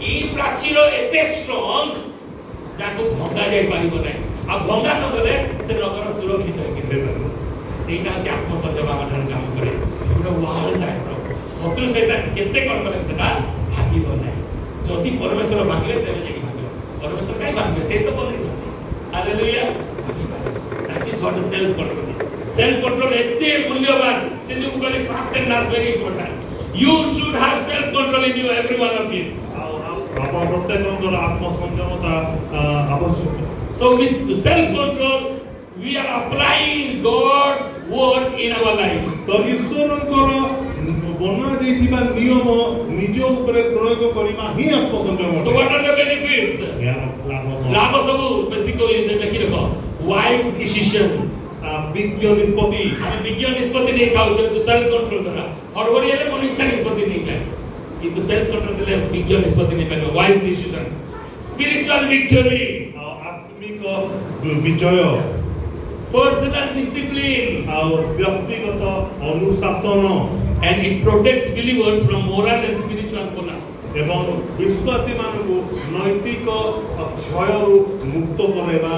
ଏଇ ପ୍ରାଚୀର ଏତେ ଷ୍ଟ୍ରଙ୍ଗ ଯାହାକୁ ଭଙ୍ଗା ଯାଇପାରିବ ନାହିଁ ଆଉ ଭଙ୍ଗା ନ ଗଲେ ସେ ନଗର ସୁରକ୍ଷିତ ହେଇକି ରହିପାରିବ ସେଇଟା ହଉଛି ଆତ୍ମସଂଯମ ଆମ ଠାରୁ କାମ କରେ ଗୋଟେ ୱାଲ୍ ଟାଇପ୍ର ଶତ୍ରୁ ସହିତ କେତେ କଣ କଲେ ସେଟା ଭାଙ୍ଗିବ ନାହିଁ ଯଦି ପରମେଶ୍ୱର ଭାଙ୍ଗିଲେ ତେବେ ଯାଇକି ଭାଙ୍ଗିବ ପରମେଶ୍ୱର କାହିଁ ଭାଙ୍ଗିବେ ସେ ତ ବନେଇଛନ୍ତି hallelujah that is what self control is. Self control ଏତେ ମୂଲ୍ୟବାନ ସେ ଯୋଉ କହିଲେ first and last very important. You should have self control in you, every one of you. ଆଉ ଆପଣ ପ୍ରତ୍ୟେକଙ୍କର ଆତ୍ମସଂଯମତା ଆବଶ୍ୟକ So with self control we are applying God's word in our lives. ତ ଈଶ୍ୱରଙ୍କର ବନାଯାଇଥିବା ନିୟମ ନିଜ ଉପରେ ପ୍ରୟୋଗ କରିବା ହିଁ ଆତ୍ମସଂଯମ So what are the benefits? ଲାଭ ସବୁ ବେଶୀ କହି ଦେଖି ରଖ wise decision. ବିଜ୍ଞ ନିଷ୍ପତ୍ତି ଆମେ ବିଜ୍ଞ ନିଷ୍ପତ୍ତି ନେଇଥାଉ ଯେହେତୁ ସେଲ୍ଫ କଣ୍ଟ୍ରୋଲ ଦ୍ୱାରା ହଡ଼ବଡ଼ି ହେଲେ ମନ ଇଚ୍ଛା ନିଷ୍ପତ୍ତି ନେଇଥାଏ କିନ୍ତୁ ସେଲ୍ଫ କଣ୍ଟ୍ରୋଲ ଦେଲେ ବିଜ୍ଞ ନିଷ୍ପତ୍ତି ନେଇପାରିବ ୱାଇଜ୍ ଡିସିସନ ସ୍ପିରିଚୁଆଲ ଭିକ୍ଟୋରି ଆତ୍ମିକ ବିଜୟ ପର୍ସନାଲ ଡିସିପ୍ଲିନ ଆଉ ବ୍ୟକ୍ତିଗତ ଅନୁଶାସନ and it protects believers from moral and spiritual collapse. ଏବଂ ବିଶ୍ୱାସୀମାନଙ୍କୁ ନୈତିକ କ୍ଷୟରୁ ମୁକ୍ତ କରାଇବା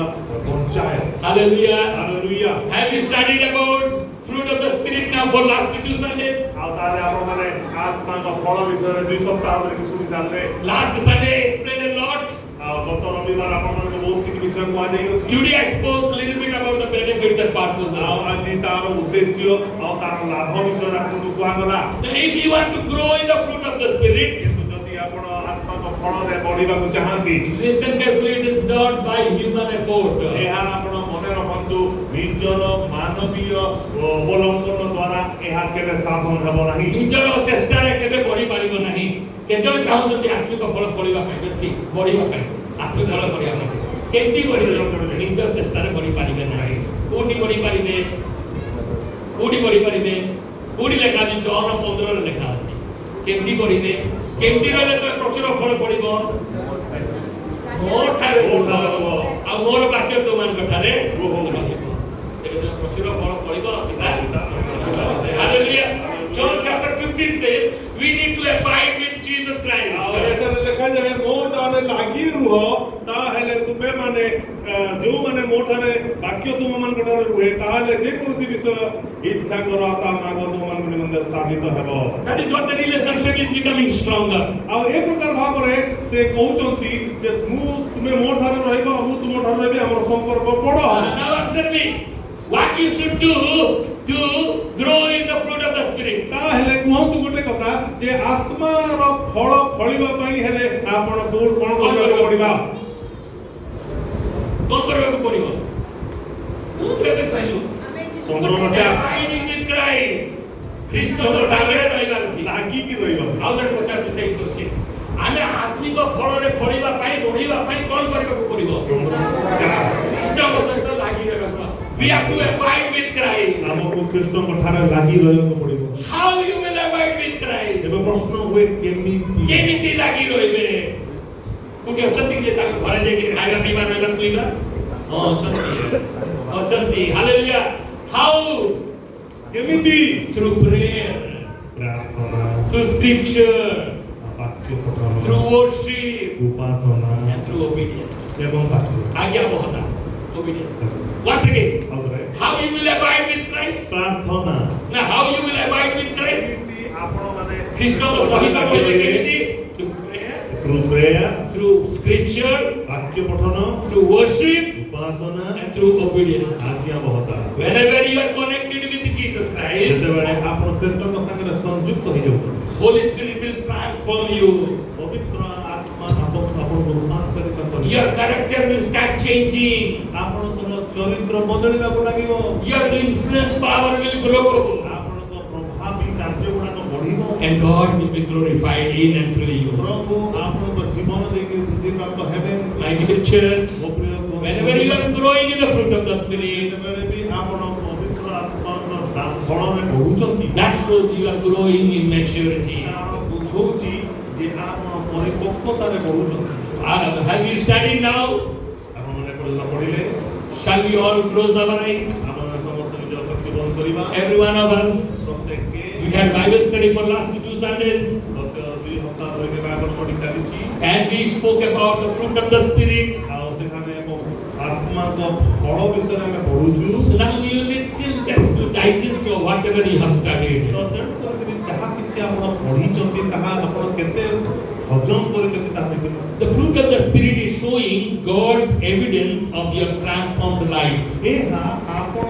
ବଞ୍ଚାଏ। Hallelujah. Hallelujah. Have you studied about fruit of the Spirit now for last 2 Sundays? ଆଉ ତାହେଲେ ଆପଣମାନେ ଆତ୍ମାଙ୍କ ଫଳ ବିଷୟରେ 2 ସପ୍ତାହ ଧରି ଶୁଣି ଜାଣିଲେ। Last Sunday I explained a lot. ଆଉ ଗତ ରବିବାର ଆପଣମାନଙ୍କୁ ବହୁତ କିଛି ବିଷୟ କୁହାଯାଇଅଛି। Today I spoke a little bit about the benefits and purposes. ଆଉ ଆଜି ତାର ଉଦ୍ଦେଶ୍ୟ ଆଉ ତାର ଲାଭ ବିଷୟରେ ଆପଣଙ୍କୁ କୁହାଗଲା। Now, if you want to grow in the fruit of the Spirit, କିନ୍ତୁ ଯଦି ଆପଣ ଆତ୍ମାଙ୍କ ଫଳରେ ବଢିବାକୁ ଚାହାନ୍ତି, listen carefully, it is not by human effort. ଏହା ଆପଣ ମନେ ରଖନ୍ତୁ ନିଜର ମାନବୀୟ ଅବଲମ୍ବନ ଦ୍ୱାରା ଏହା କେବେ ସାଧନ ହେବ ନାହିଁ। ନିଜର ଚେଷ୍ଟାରେ କେବେ ବଢି ପାରିବ ନାହିଁ। କେତେବେଳେ ଚାହୁଁଛନ୍ତି ଆତ୍ମିକ ଫଳ ଫଳିବା ପାଇଁ, ବେଶୀ ବଢିବା ପାଇଁ, ଆତ୍ମିକ ଫଳ ବଢିବା ପାଇଁ, କେମିତି ବଢିବେ? ନିଜ ଚେଷ୍ଟାରେ ବଢି ପାରିବେ ନାହିଁ। କୋଉଠି ବଢି ପାରିବେ? କୋଉଠି ବଢି ପାରିବେ? କୋଉଠି ଲେଖା ଅଛି? ଜହନ 15 ଲେଖା ଅଛି। କେମିତି ବଢିବେ? କେମିତି ରହିଲେ ତ ପ୍ରଚୁର ଫଳ ପଡିବ? ମୋ ଠାରେ ଆଉ ମୋର ବାକ୍ୟ ତୁମମାନଙ୍କ ଠାରେ ରହିବ। ତେବେ ଯୋଉ ପ୍ରଚୁର ଫଳ ପଡିବ Hallelujah. John chapter 15 says we need to abide with Jesus ଆଉ Christ. ଏଠାରେ ଲେଖାଯାଏ ମୋ ଠାରେ ଲାଗି ରୁହ, ତାହେଲେ ତୁମେ ମାନେ ଯୋଉମାନେ ମୋ ଠାରେ ବାକ୍ୟ ତୁମମାନଙ୍କ ଠାରେ ରୁହେ, ତାହେଲେ ଯେକୌଣସି ବିଷୟ ଇଚ୍ଛା କର ତା ମାଗ ତୁମମାନଙ୍କ ନିମନ୍ତେ ସାଧିତ ହେବ। That is what the relationship is becoming stronger. ଆଉ ଏ ପ୍ରକାର ଭାବରେ ସେ କହୁଛନ୍ତି ଯେ ତୁମେ ମୋ ଠାରେ ରହିବ, ମୁଁ ତୁମ ଠାରେ ରହିବି, ଆମର ସମ୍ପର୍କ ବଡ଼ ହେବ। Now observe me. What you should do to grow in the fruit of the Spirit. ତାହେଲେ କୁହନ୍ତୁ ଗୋଟେ କଥା ଯେ ଆତ୍ମାର ଫଳ ଫଳିବା ପାଇଁ ହେଲେ ଆପଣ କଣ କରିବାକୁ ପଡିବ? କଣ କରିବାକୁ ପଡିବ? ମୁଁ କେବେ କହିଲୁ? Abiding with Christ. ଖ୍ରୀଷ୍ଟଙ୍କ ସାଙ୍ଗରେ ରହିବାର ଅଛି। ଲାଗିକି ରହିବା। ଆଉ ଥରେ ପଚାରୁଛି ସେଇ କୋଶ୍ଚିନ୍। ଆମେ ଆତ୍ମିକ ଫଳରେ ଫଳିବା ପାଇଁ, ବଢିବା ପାଇଁ କଣ କରିବାକୁ ପଡିବ? ଖ୍ରୀଷ୍ଟଙ୍କ ସହିତ ଲାଗି ରହିବାକୁ। We have to abide with Christ. ଆମକୁ ଖ୍ରୀଷ୍ଟଙ୍କ ଠାରେ ଲାଗି ରହିବାକୁ ପଡିବ। How you will abide with Christ? ଏବେ ପ୍ରଶ୍ନ ହୁଏ କେମିତି? କେମିତି ଲାଗି ରହିବେ? କୋଉଠି ଅଛନ୍ତି ଯେ ତାଙ୍କ ଘରେ ଯାଇକି ଖାଇବା ପିଇବା ରହିବା ଶୋଇବା? ହଁ ଅଛନ୍ତି। Hallelujah. How? କେମିତି? Through prayer, ପ୍ରାର୍ଥନା, through scripture, ବାକ୍ୟ ପଠନ, through worship, ଉପାସନା and through obedience. ଏବଂ ବାକ୍ୟ। ଆଜ୍ଞାବହତା, obedience. Once again, ଆଉ ଥରେ how you will abide with Christ? ପ୍ରାର୍ଥନା। Now how you will abide with Christ? କେମିତି ଆପଣମାନେ ଖ୍ରୀଷ୍ଟଙ୍କ ସହିତ ରହିବେ କେମିତି? Through prayer, through prayer, through scripture, ବାକ୍ୟ ପଠନ, through worship, ଉପାସନା, and through obedience. ଆଜ୍ଞାବହତା। Whenever you are connected with Jesus Christ, ଯେତେବେଳେ ଆପଣ ଖ୍ରୀଷ୍ଟଙ୍କ ସାଙ୍ଗରେ ସଂଯୁକ୍ତ ହେଇଯାଉଛନ୍ତି, Holy Spirit will transform you. ପବିତ୍ର ଆତ୍ମା ଆପଣଙ୍କୁ ରୂପାନ୍ତରିତ କରିବ। Your character will start changing. ଆପଣଙ୍କର ଚରିତ୍ର ବଦଳିବାକୁ ଲାଗିବ। Your influence power will grow. ଆପଣଙ୍କ ପ୍ରଭାବୀ କାର୍ଯ୍ୟ ଗୁଡାକ ବଢିବ। And God will be glorified in and through you. ପ୍ରଭୁ ଆପଣଙ୍କ ଜୀବନ ଦେଇକି ସିଦ୍ଧିପ୍ରାପ୍ତ ହେବେ। My dear church, ମୋ ପ୍ରିୟ whenever you are growing in the fruit of the Spirit, ଯେତେବେଳେ ବି ଆପଣ ପବିତ୍ର ଆତ୍ମାର ଫଳରେ ବଢୁଛନ୍ତି, that shows you are growing in maturity. ତାର ବୁଝଉଛି ଯେ ଆପଣ ପରିପକ୍ୱତାରେ ବଢୁଛନ୍ତି। Have you studied now? ଆପଣମାନେ ପଢିଲେ Shall we all close our eyes? ଆମେ ସମସ୍ତେ ନିଜର ଚକ୍ଷୁ ବନ୍ଦ କରିବା। Every one of us. ପ୍ରତ୍ୟେକେ We had Bible study for last 2 Sundays. ଗତ 2 ସପ୍ତାହ ଧରି ବାଇବେଲ ଷ୍ଟଡି ଚାଲିଛି। And we spoke about the fruit of the Spirit. ଆଉ ସେখানে ଆତ୍ମାଙ୍କ ଫଳ ବିଷୟରେ ଆମେ ପଢୁଛୁ। So now you little just to digest or whatever you have studied. ତ ତେଣୁ କରି ଯାହା କିଛି ଆପଣ ପଢିଛନ୍ତି ତାହା ଆପଣ କେତେ ହଜମ କରିଛନ୍ତି ତାହା ଦେଖିବେ। The fruit of the Spirit is showing God's evidence of your transformed life. ଏହା ଆପଣ